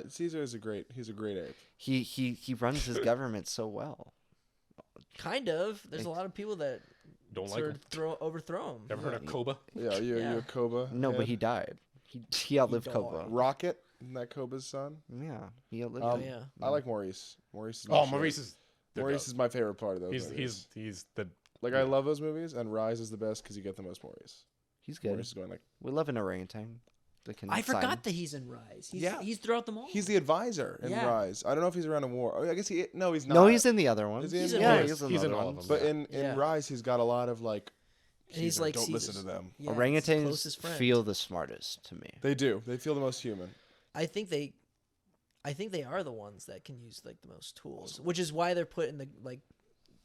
Caesar is he's a great ape. He runs his government so well. Kind of. There's a lot of people that Don't like sort him. of overthrow him. Ever heard of Koba? Yeah, you Yeah. a Koba. No, but head? he died. He outlived died. Koba. Rocket, isn't that Koba's son? Yeah, he outlived. Oh, Um, yeah. I like Maurice. Maurice is Oh, my Maurice shit. is. the Maurice goat. is my favorite part of those movies. He's the. Like I love those movies, and Rise is the best because you get the most Maurice. He's good. Maurice is going like, We love an orangutan. that can I sign. forgot that he's in Rise. He's throughout them all. He's the advisor in Yeah. Rise. I don't know if he's around in War. Oh, I guess he's not. No, he's in the other one. Is he in yeah, War? he's in, He's in other all of ones. them. But in Yeah. Rise, he's got a lot of like. And he's like, don't listen Caesar's- to them. Yeah, his Orangutans closest friend. feel the smartest to me. They do. They feel the most human. I think they are the ones that can use like the most tools, which is why they're put in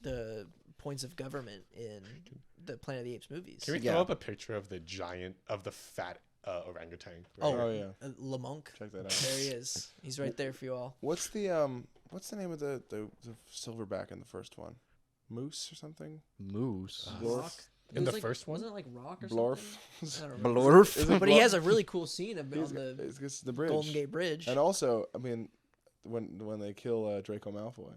the points of government in the Planet of the Apes movies. Can we Yeah. throw up a picture of the fat orangutan? Right Oh here? yeah. Lamont. Check that out. There he is. He's right there for you all. What's the name of the silverback in the first one? Moose or something? Moose. Blorf. It In was the first one? wasn't it like Rock or Blorf. something? I don't remember. Blorf. Is it But he Blorf? has a really cool scene on He's- the it's the bridge. Golden Gate Bridge. And also, I mean, when they kill Draco Malfoy.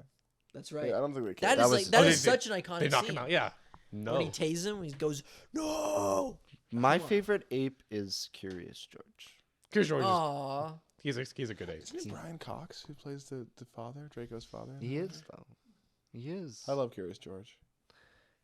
That's Yeah, right. I don't think they kill That him. is was- that Oh, is they- such an iconic They knock scene. him out. Yeah. No. When he tases him, he goes, "No!" My Come on. favorite ape is Curious George. Curious George. Aw. He's a good ape. Isn't it Brian Cox who plays the father, Draco's father? in He that is movie? though. He is. I love Curious George.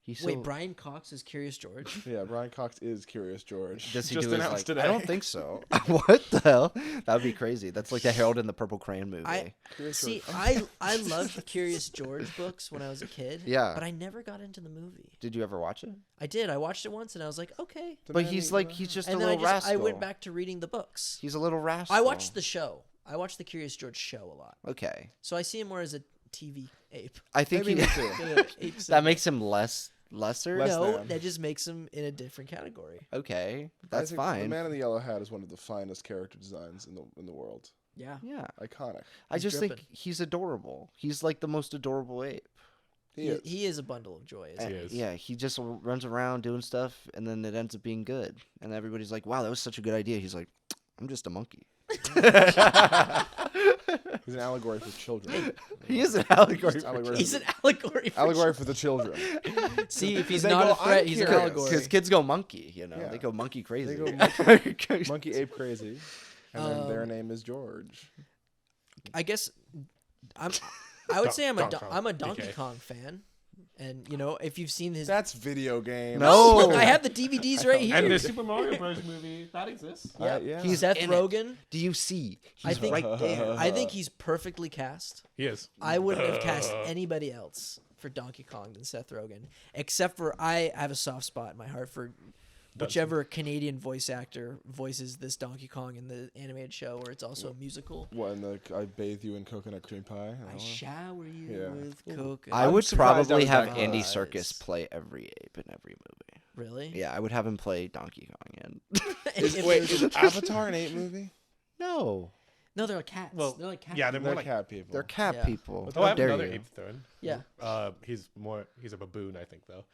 He's Wait, so- Brian Cox is Curious George. Yeah, Brian Cox is Curious George. Does he Just do his, announced like, today. I don't think so. What the hell? That would be crazy. That's like the Harold and the Purple Crayon movie. Curious See, George. I loved Curious George books when I was a kid. Yeah. But I never got into the movie. Did you ever watch it? I did. I watched it once and I was like, okay. The But man he's that- like he's just And a then little rascal. I went back to reading the books. He's a little rascal. I watched the show. I watched the Curious George show a lot. Okay. So I see him more as a TV ape. I think Maybe he, me too. than an ape that cinema. makes him lesser. Less no, than. that just makes him in a different category. Okay, I that's think The fine. Man in the Yellow Hat is one of the finest character designs in the world. Yeah. Yeah. Iconic. I He's just dripping. think he's adorable. He's like the most adorable ape. He is. A bundle of joy. Isn't He he? is. Yeah, he just runs around doing stuff, and then it ends up being good. And everybody's like, "Wow, that was such a good idea." He's like, "I'm just a monkey." He's an allegory for children. He is an allegory. Just allegory He's for an allegory. For allegory for the children. See, if he's They not go, a threat, "I'm he's an curious." allegory. Because kids go monkey, you know, Yeah. they go monkey crazy. go Monkey ape crazy. And then their name is George. I guess I would say I'm Donkey Kong, I'm a Donkey DK. Kong fan, and you know if you've seen his. That's video game. No. Look, I have the DVDs right here. And the Super Mario Bros. Movie that exists. Yeah. He's Seth in it. Rogen. Do you see? I He's think right there. I think he's perfectly cast. He is. I wouldn't have cast anybody else for Donkey Kong than Seth Rogen, except for I have a soft spot in my heart for whichever Canadian voice actor voices this Donkey Kong in the animated show, where it's also a musical. What, in the I bathe you in coconut cream pie? and all I that? shower you Yeah. with coke. I I'm would surprised I probably was have that Andy close. Serkis play every ape in every movie. Really? Yeah, I would have him play Donkey Kong. And Wait, is Avatar an ape movie? no, No, they're like cats. Well, they're like cats. yeah, they're more They're like. cat people. they're cat Yeah. people. Oh, I How have dare another you? ape thrown. Yeah. He's a baboon, I think though.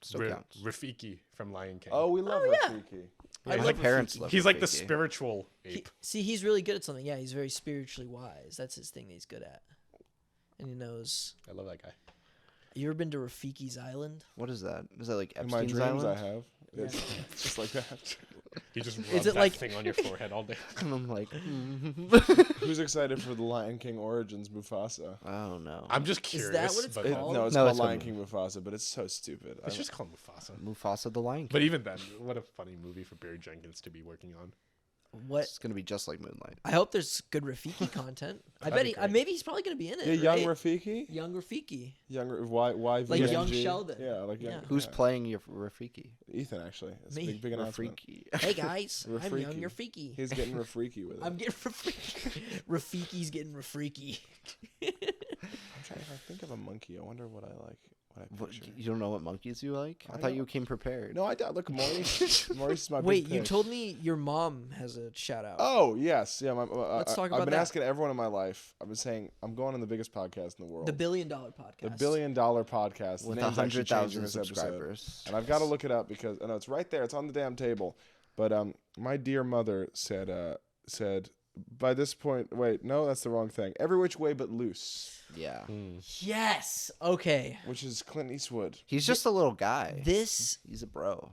Still counts. Rafiki from Lion King. Oh, we love yeah. Rafiki. I My love parents Rafiki. love He's like the Rafiki. spiritual ape. See, he's really good at something. Yeah, he's very spiritually wise. That's his thing that he's good at. And he knows. I love that guy. You ever been to Rafiki's Island? What is that? Is that like In my Epstein's dreams, Island? I have. It's just like that. He just rubs it that like- thing on your forehead all day. And I'm like, Who's excited for the Lion King Origins Mufasa? I don't know. I'm just curious. that what it's but called? No, it's No, called it's Lion called- King Mufasa, but it's so stupid. It's just called Mufasa. Mufasa the Lion King. But even then, what a funny movie for Barry Jenkins to be working on. What? It's gonna be just like Moonlight. I hope there's good Rafiki content. I That'd bet be he. great. Maybe he's probably gonna be in it. yeah, young right? Rafiki, Young Rafiki. younger Y Like young Sheldon. Yeah, like Yeah. young, Who's yeah. playing your Rafiki? Ethan actually. It's Me. a big announcement. Rafiki. Hey guys, I'm Rafiki. young Rafiki. He's getting Rafiki with it. I'm getting Rafiki. Rafiki's getting Rafiki. I'm trying to think of a monkey. I wonder what I like. What I What, picture. you don't know what monkeys you like? I I thought know. you came prepared. No, I don't. Look, Maurice. Maurice is my Wait, big you pick. told me your mom has a shout out. Oh yes, yeah. Let's talk I've about been that. asking everyone in my life. I've been saying I'm going on the biggest podcast in the world. The $1 billion podcast. The $1 billion podcast. The With name's actually changing 100,000 this episode. subscribers. And I've got to look it up because no, it's right there. It's on the damn table. But my dear mother said by this point. Wait, no, that's the wrong thing. Every Which Way But Loose, Yeah. Yes. Okay. which is Clint Eastwood. He's just a little guy. This. He's a bro.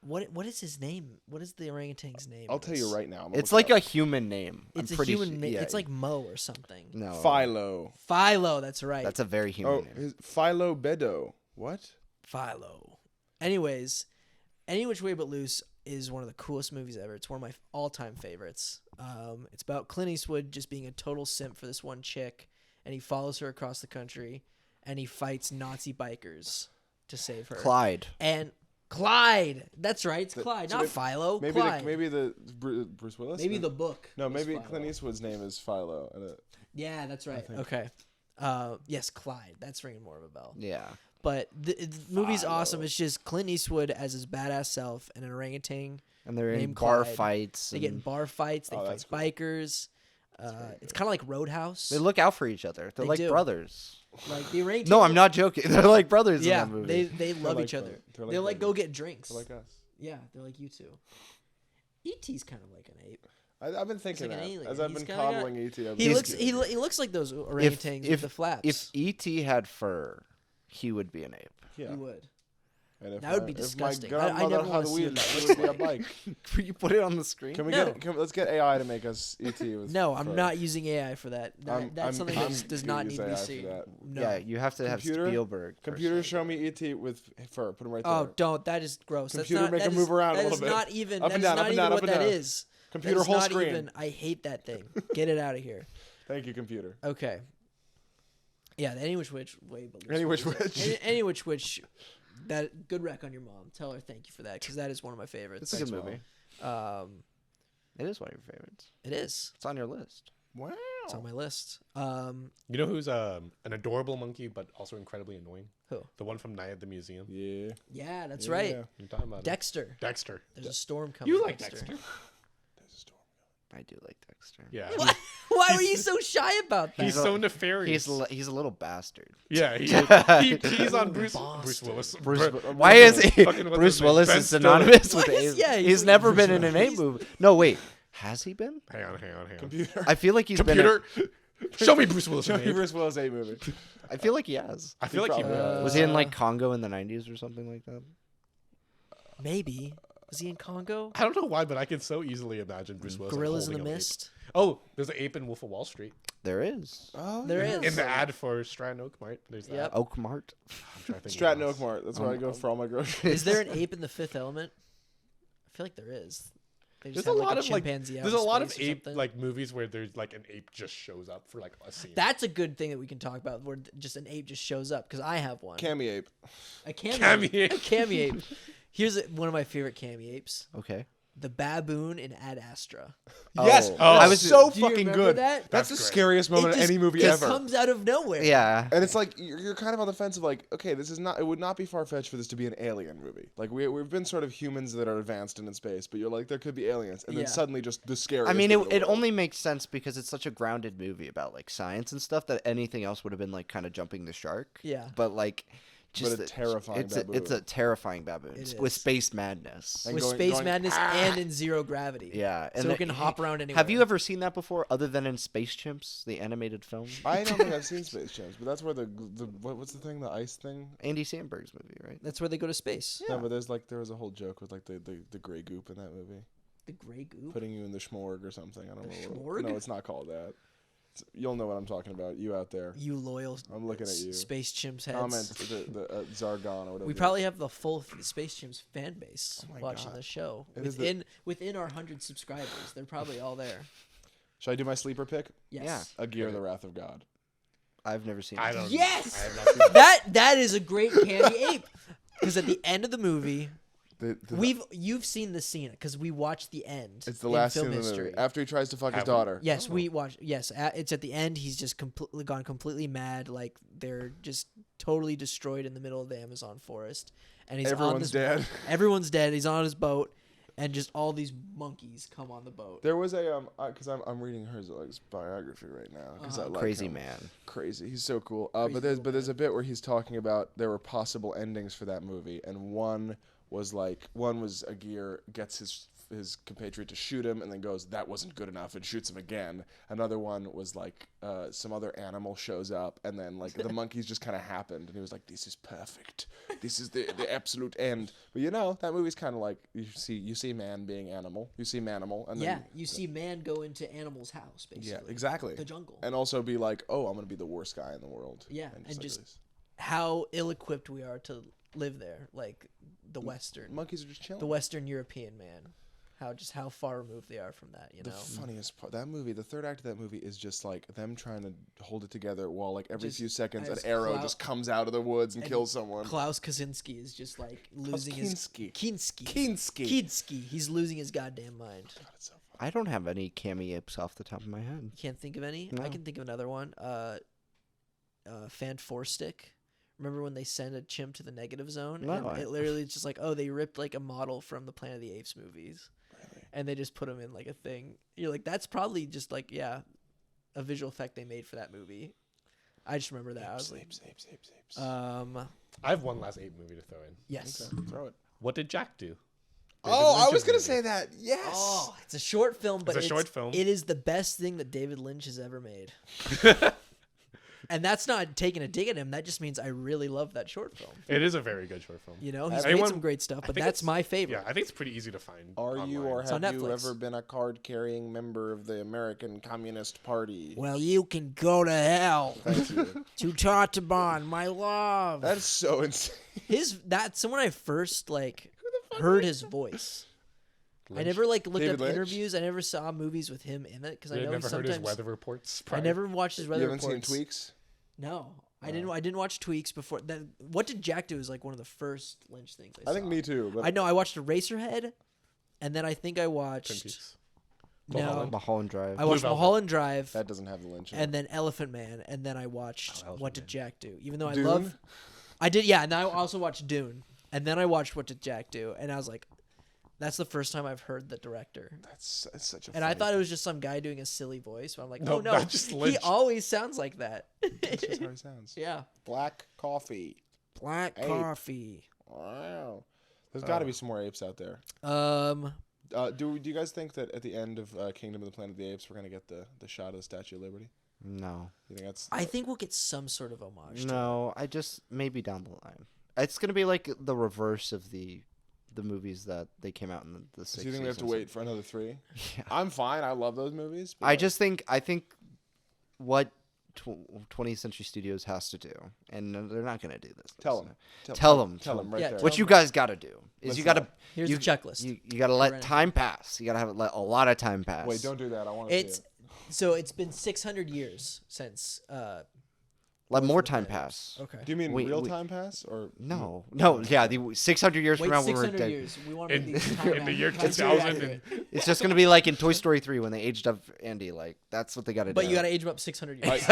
What is his name? What is the orangutan's name? I'll in tell this? you right now. I'm It's like a human name. It's I'm a pretty human su- name. yeah, It's like Mo or something. no Philo. Philo. That's right. That's a very human Oh, name. Philo Bedo. What? Philo. Anyways, Any Which Way But Loose is one of the coolest movies ever. It's one of my all-time favorites. It's about Clint Eastwood just being a total simp for this one chick, and he follows her across the country, and he fights Nazi bikers to save her. Clyde. And Clyde. That's right. It's Clyde, not Philo. Maybe Clyde. maybe the Bruce Willis. Maybe the book. No, was maybe Philo. Clint Eastwood's name is Philo. Yeah, that's right. think. Okay. Yes, Clyde. That's ringing more of a bell. Yeah. But the movie's awesome. It's just Clint Eastwood as his badass self and an orangutan. And they're in named bar Clyde. fights. They get in and bar fights. They fight that's cool. bikers. It's kind of like Roadhouse. They look out for each other. They're They like do. brothers. Like the orangutan. No, I'm not joking. They're like brothers Yeah, in that movie. they love like each other. brothers. They're like They'll like go brothers. get drinks. They're like us. Yeah, they're like you two. E.T.'s kind of like an ape. I've been thinking like an that alien. as I've He's been kinda got- coddling E.T. I've He been looks thinking- he looks like those orangutans with the flaps. If E.T. had fur, he would be an ape. Yeah. He would. And if That would be if disgusting. My I grandmother never wanna had see wheels, what that it looks would be a bike. Can you put it on the screen? Can we No. let's get AI to make us E.T. with No, I'm fur. not using AI for that. That's something I'm that does gonna not use need to be AI for seen. that. No. Yeah, you have to have Computer? Spielberg. Computer, show me E.T. with fur. Put him right there. Oh, don't. That is gross. Computer, That's not, make that him is- move around a that little is bit. not even. Up That and is down, not up and even down, what up that and down. is. Computer, That is whole not screen. even. I hate that thing. Get it out of here. Thank you, computer. Okay. Yeah, the any which way below. Any which which. Any which. That good rec on your mom. Tell her thank you for that because that is one of my favorites. It's a good movie. Um, It is one of your favorites. it is. It's on your list. Wow. It's on my list. You know who's an adorable monkey but also incredibly annoying? Who? The one from Night at the Museum. Yeah. Yeah, that's Yeah. right. You're talking about it. Dexter. Dexter. There's a storm coming. You like Dexter? There's a storm. I do like Dexter. Yeah. What? Why were you so shy about that? He's so nefarious. He's a little bastard. Yeah, he's on Bruce Willis. Why is he? Fucking what's Bruce his name? Willis Ben is Stiller. synonymous with Why is- Abe. yeah, he's he's like never Bruce been in an Willis. Abe movie. No, wait. Has he been? Hang on. Computer. I feel like he's Computer. Show me Bruce Willis. Show in me Abe. Bruce Willis A movie. been. I feel like he has. I feel like he probably will. has. Was he in like Congo in the 90s or something like that? Maybe. Was he in Congo? I don't know why, but I can so easily imagine Bruce Willis. like, Gorillas in the holding an ape. Mist. Oh, there's an ape in Wolf of Wall Street. There is. Oh, There yeah. is. In the ad for Stratton Oakmart, there's that. Yep. Oakmart. I'm trying to think Stratton what else. Oakmart. That's where I go for all my groceries. Is there an ape in the Fifth Element? I feel like there is. They just There's a have, lot like, of like. chimpanzee out There's in a lot of space or ape something. like movies where there's like an ape just shows up for like a scene. That's a good thing that we can talk about, where just an ape just shows up. Because I have one. Cami ape. A cami Cami ape. ape. A cami ape. Here's one of my favorite cami apes: Okay. the baboon in Ad Astra. Yes. Oh. Oh. I I was was- so Do you fucking remember good. that? That's the That's great. scariest moment in just- any movie just ever. comes out of nowhere. Yeah. And it's like you're kind of on the fence of like, okay, this is not. It would not be far fetched for this to be an alien movie. Like we've been sort of humans that are advanced and in space, but you're like there could be aliens, and Yeah. then suddenly just the scariest. I mean, thing in the it world. only makes sense because it's such a grounded movie about like science and stuff that anything else would have been like kind of jumping the shark. Yeah. But like, just a terrifying it's a baboon. terrifying baboon It with is. space madness. And With going- space going, madness "Ah!" and in zero gravity. Yeah, So it can hop around anywhere. Have you ever seen that before, other than in Space Chimps, the animated film? I don't think I've seen Space Jams, but that's where what's the thing, the ice thing? Andy Samberg's movie, right? That's where they go to space. No, but there was a whole joke with like the gray goop in that movie, The gray goop. putting you in the schmorg or something. I don't know. schmorg? No, it's not called that. You'll know what I'm talking about. You out there. You loyal. I'm looking at you. Space chimps heads. Comment the Zargon or whatever. We it probably is. have the full Space Chimps fan base Oh my watching God. the show. It is Within our 100 subscribers, they're probably all there. Should I do my sleeper pick? Yes. A Gear, the Wrath of God. I've never seen I it. don't. Yes! I have not seen that. That is a great candy ape. Because at the end of the movie, The- you've seen the scene because we watched the end. It's the in last scene film of the history. movie after he tries to fuck his Have we? daughter. Yes, we watched. Yes, it's at the end. He's just gone completely mad. Like they're just totally destroyed in the middle of the Amazon forest, and he's on Everyone's this, dead. Everyone's dead. He's on his boat, and just all these monkeys come on the boat. There was a because I'm reading her like biography right now because I like Crazy him. man. Crazy. He's so cool. Crazy But little there's a bit where he's talking about there were possible endings for that movie, and one was a Gear gets his compatriot to shoot him and then goes, that wasn't good enough, and shoots him again. Another one was like some other animal shows up and then like the monkeys just kind of happened and he was like, this is perfect, this is the absolute end. But you know that movie's kind of like you see man being animal, you see manimal, and Yeah, then you see man go into animal's house basically. yeah, exactly, The jungle. and also be like, oh, I'm gonna be the worst guy in the world. Yeah, and like just this. how ill-equipped we are to live there, like the Western, Monkeys are just chilling. the Western European man. How far removed they are from that, you The know. funniest part, that movie, the third act of that movie is just like them trying to hold it together while like every Just few seconds an as arrow Klaus- just comes out of the woods and kills someone. Klaus Kaczynski is just like losing his Kinski. Kinski. He's losing his goddamn mind. God, it's so funny. I don't have any cameo-apes off the top of my head. Can't think of any. No. I can think of another one. Fan Four Stick. Remember when they send a chimp to the negative zone? No, And it literally is just like, oh, they ripped like a model from the Planet of the Apes movies. Really? And they just put him in like a thing. You're like, that's probably just like, yeah, a visual effect they made for that movie. I just remember that. I was like, Apes. I have one last ape movie to throw in. yes. Okay, throw it. What did Jack do? Oh, I Lynch's was gonna movie. say that. Yes. Oh, it's a short film, but It's a short film. It is the best thing that David Lynch has ever made. And that's not taking a dig at him. That just means I really love that short film. It is a very good short film. You know, he's Anyone- made some great stuff, I but think that's it's- my favorite. Yeah, I think it's pretty easy to find. Are you online. or It's on have you Netflix. ever been a card-carrying member of the American Communist Party? Well, you can go to hell. Thank you. To Tartaban, my love. That's so insane. That's when I first like heard his voice. I never like looked David up Lynch? interviews. I never saw movies with him in it because I You know never he heard his sometimes. weather reports. I prior? never watched his weather You haven't reports. seen Tweaks? No, I didn't. I didn't watch Tweaks before. That, What Did Jack Do is like one of the first Lynch things I I think saw. me too. But I know I watched Eraserhead, and then I think I Twin watched Peaks. no, Mulholland. Mulholland Drive. I watched Blue Velvet. Mulholland Drive, that doesn't have the Lynch in it. and then Elephant Man, and then I watched Elephant What Did Man. Jack Do? Even though I Dune? love, I did, yeah. And then I also watched Dune, and then I watched What Did Jack Do? And I was like, that's the first time I've heard the director. That's such a And I funny thought it was just some guy doing a silly voice. But I'm like, No, oh no, that's just he Lynch. always sounds like that. That's just how he sounds. Yeah, Black coffee. black Ape. coffee. Wow. There's got to be some more apes out there. Do you guys think that at the end of Kingdom of the Planet of the Apes, we're gonna get the shot of the Statue of Liberty? No. You think that's? I think we'll get some sort of homage. To No, I just maybe down the line. It's gonna be like the reverse of the movies that they came out in the 60s. Do you think we have to wait for another 3? Yeah. I'm fine. I love those movies. But I think what 20th Century Studios has to do, and they're not gonna do this. Tell them. Tell them right Yeah, there. What you guys got to do is Let's you got to Here's you, the checklist. You got to let Ready. time pass. You got to let a lot of time pass. Wait, don't do that. I want to see It's it. so it's been 600 years since. let more the time Dead. pass. Okay. Do you mean we- real we- time pass or No, yeah, the 600 years Wait, from now when we're 600 dead. years. We want to In- make these time in the year accurate. 2000 and- It's just gonna be like in Toy Story 3 when they aged up Andy. Like that's what they got to do. But you got to age them up 600 years.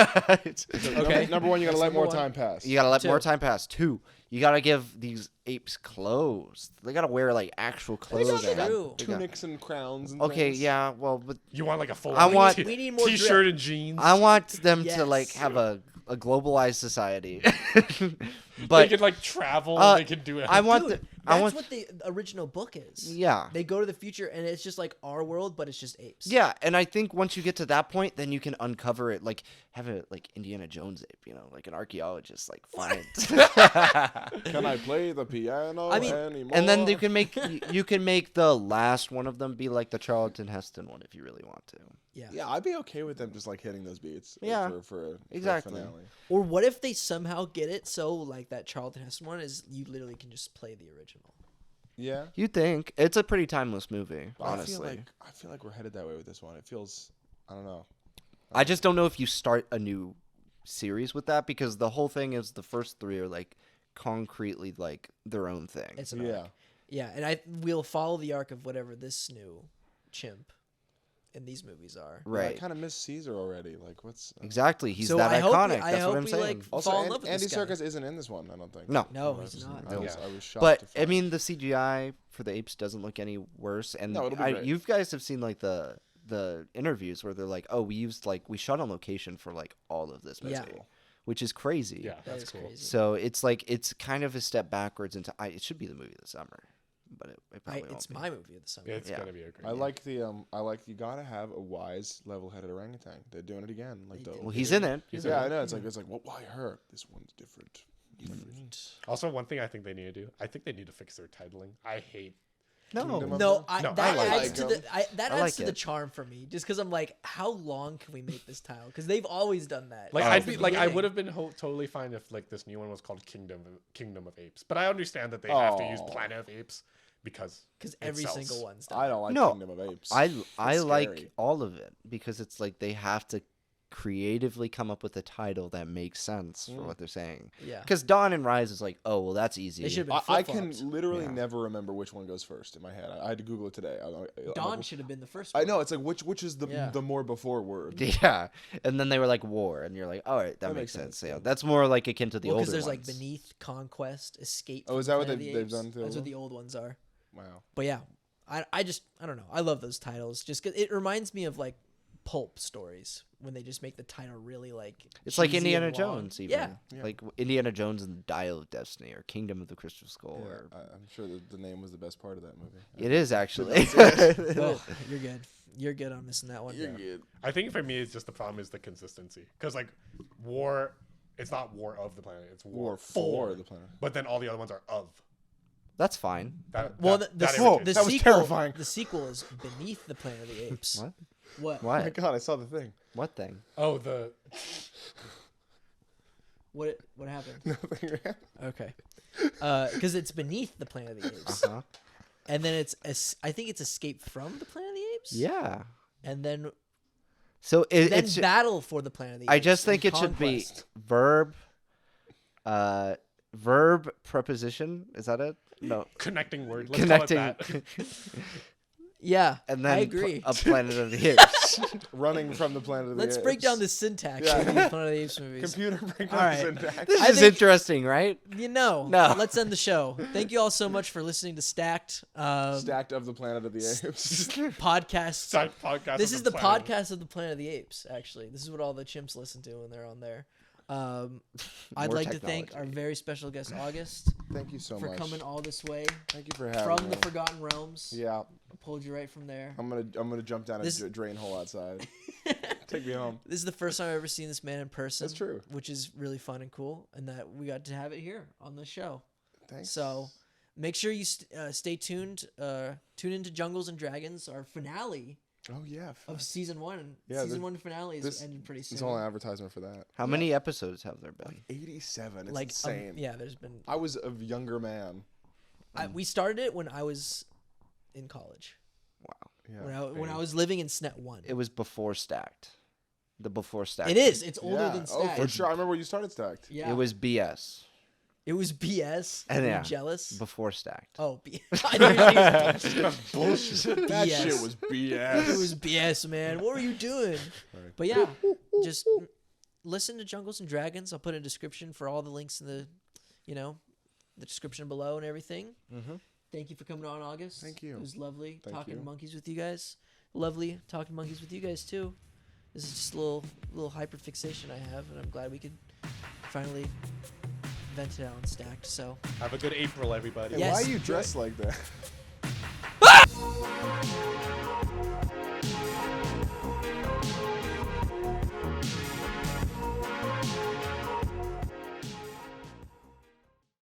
okay? Number 1, you got to That's let more number one. time pass. You gotta let more 2. time pass. 2, you gotta give these apes clothes. They gotta wear like actual They clothes. got True. tunics and crowns. And Okay, things. yeah, well, but You want like a full I want- t- We need more t-shirt drip. and jeans. I want them to like Yes. have a globalized society. they but could like travel. uh, they could do it. I want Dude, the that's I want what the original book is. yeah. They go to the future and it's just like our world, but it's just apes. Yeah, and I think once you get to that point, then you can uncover it, like have it like Indiana Jones ape, you know, like an archaeologist, like find. Can I play the piano I mean- anymore? And then you can make the last one of them be like the Charlton Heston one if you really want to. Yeah. Yeah, I'd be okay with them just like hitting those beats. like, Yeah, for a exactly. finale. Or what if they somehow get it so like that Charlton Heston one is you literally can just play the original. Yeah. You think it's a pretty timeless movie, But honestly. I feel like we're headed that way with this one. It feels, I don't know. I just don't know if you start a new series with that because the whole thing is the first 3 are like concretely like their own thing. It's an Yeah. arc. Yeah, and we'll follow the arc of whatever this new chimp in these movies are. I Right. kind of miss Caesar already. Like, what's Exactly. He's So that I hope we- iconic. I That's hope what I'm we, saying. like, Also, fall in love with Andy this guy. Serkis isn't in this one. I don't think. No. No, I he's was- not. I was, Yeah. I was shocked. But to I find. mean, the CGI for the apes doesn't look any worse. And No, it'll be great. you guys have seen like the interviews where they're like, "Oh, we shot on location for like all of this movie," Yeah. which is crazy. yeah, That that's is cool. crazy. So it's kind of a step backwards into. It should be the movie of the summer, but it probably won't It's be. my movie of the summer. It's Yeah. gonna be a great. I like you gotta have a wise, level-headed orangutan. They're doing it again. Like They the did. Well, he's in it. yeah, I know. It's like well, why her? This one's different. Also, one thing I think they need to do. I think they need to fix their titling. I hate Kingdom of No, them? I, No, that I adds like to them. that I adds like to the it. charm for me. Just because I'm like, how long can we make this title? Because they've always done that. Like since I'd the be like I beginning. would have been totally fine if like this new one was called Kingdom of Apes, but I understand that they have to use Oh. Planet of Apes because every it single sells. one's done. I don't like No, Kingdom of Apes. I It's like scary. all of it because it's like they have to creatively come up with a title that makes sense for what they're saying. Yeah. Because Dawn and Rise is like, oh well, that's easy. They should have been I can flip-flops. literally Yeah. never remember which one goes first in my head. I had to Google it today. I'm Dawn like, should have been the first I one. know it's like which is the Yeah. the more before word. Yeah, and then they were like war, and you're like, all right, that makes sense. Yeah, that's more like akin to the Well, older because there's ones. like Beneath, Conquest, Escape. Oh, is from that what Planet of the they've Apes. done to That's them? what the old ones are. Wow. But yeah, I don't know. I love those titles just because it reminds me of like pulp stories when they just make the title really like It's like cheesy Indiana and long. Jones, even. Yeah. Like Indiana Jones and the Dial of Destiny or Kingdom of the Crystal Skull. Yeah, Or... I'm sure the name was the best part of that movie. It is actually. Oh, you're good. You're good on missing that one. You're good. I think for me, it's just the problem is the consistency because like War, it's not War of the Planet, it's War, War for the planet. But then all the other ones are of. That's fine. Well, that the irritates that me. was terrifying. The sequel is Beneath the Planet of the Apes. What? What? Oh my What? god, I saw the thing. What thing? Oh, the What happened? Nothing. Okay. Because it's Beneath the Planet of the Apes, Huh? and then I think it's Escape from the Planet of the Apes. Yeah. And then So it's. Battle for the Planet of the Apes. I just think and it should be Conquest. verb preposition. Is that it? No. connecting word. Let's Connecting. call it that. Yeah, And then I agree. a Planet of the Apes. Running from the planet of the Let's Apes. break down the syntax Yeah. of these Planet of the Apes movies. Computer break All down right. the syntax. This I is think- interesting, right? No. Let's end the show. Thank you all so much for listening to Stacked Stacked of the Planet of the Apes. podcast. Side podcast This of is the planet. podcast of the Planet of the Apes. Actually, this is what all the chimps listen to when they're on there. I'd More like to thank our technology. very special guest August Thank you so for much. coming all this way Thank you for having from me. the Forgotten Realms. Yeah, I pulled you right from there. I'm gonna jump down This- a drain hole outside. Take me home. This is the first time I've ever seen this man in person. That's true. Which is really fun and cool, and that we got to have it here on the show. Thanks. So make sure you stay tuned. Tune into Jungles and Dragons, our finale Oh yeah. of season 1. Yeah, Season this- 1 finale is this- ended pretty soon. It's all an advertisement for that. How many episodes have there been? 87. It's like insane. yeah, there's been. I was a younger man. We started it when I was in college. Wow. Yeah. When I was living in SNET 1. It was before Stacked. The before Stacked. It is. It's older Yeah. than Oh, Stacked. for sure. I remember when you started Stacked. Yeah. It was BS. It was BS. And Are you yeah. jealous? Before Stacked. Oh, I know you're saying Bullshit. That BS. shit was BS. it was BS, man. What were you doing? Right. But yeah, just listen to Jungles and Dragons. I'll put a description for all the links in the, the description below and everything. Mm-hmm. Thank you for coming on, August. Thank you. It was lovely Thank talking you. monkeys with you guys. Lovely talking monkeys with you guys too. This is just a little hyperfixation I have, and I'm glad we could finally vent it out and Stacked. So. Have a good April, everybody. Hey, Yes. why are you dressed like that?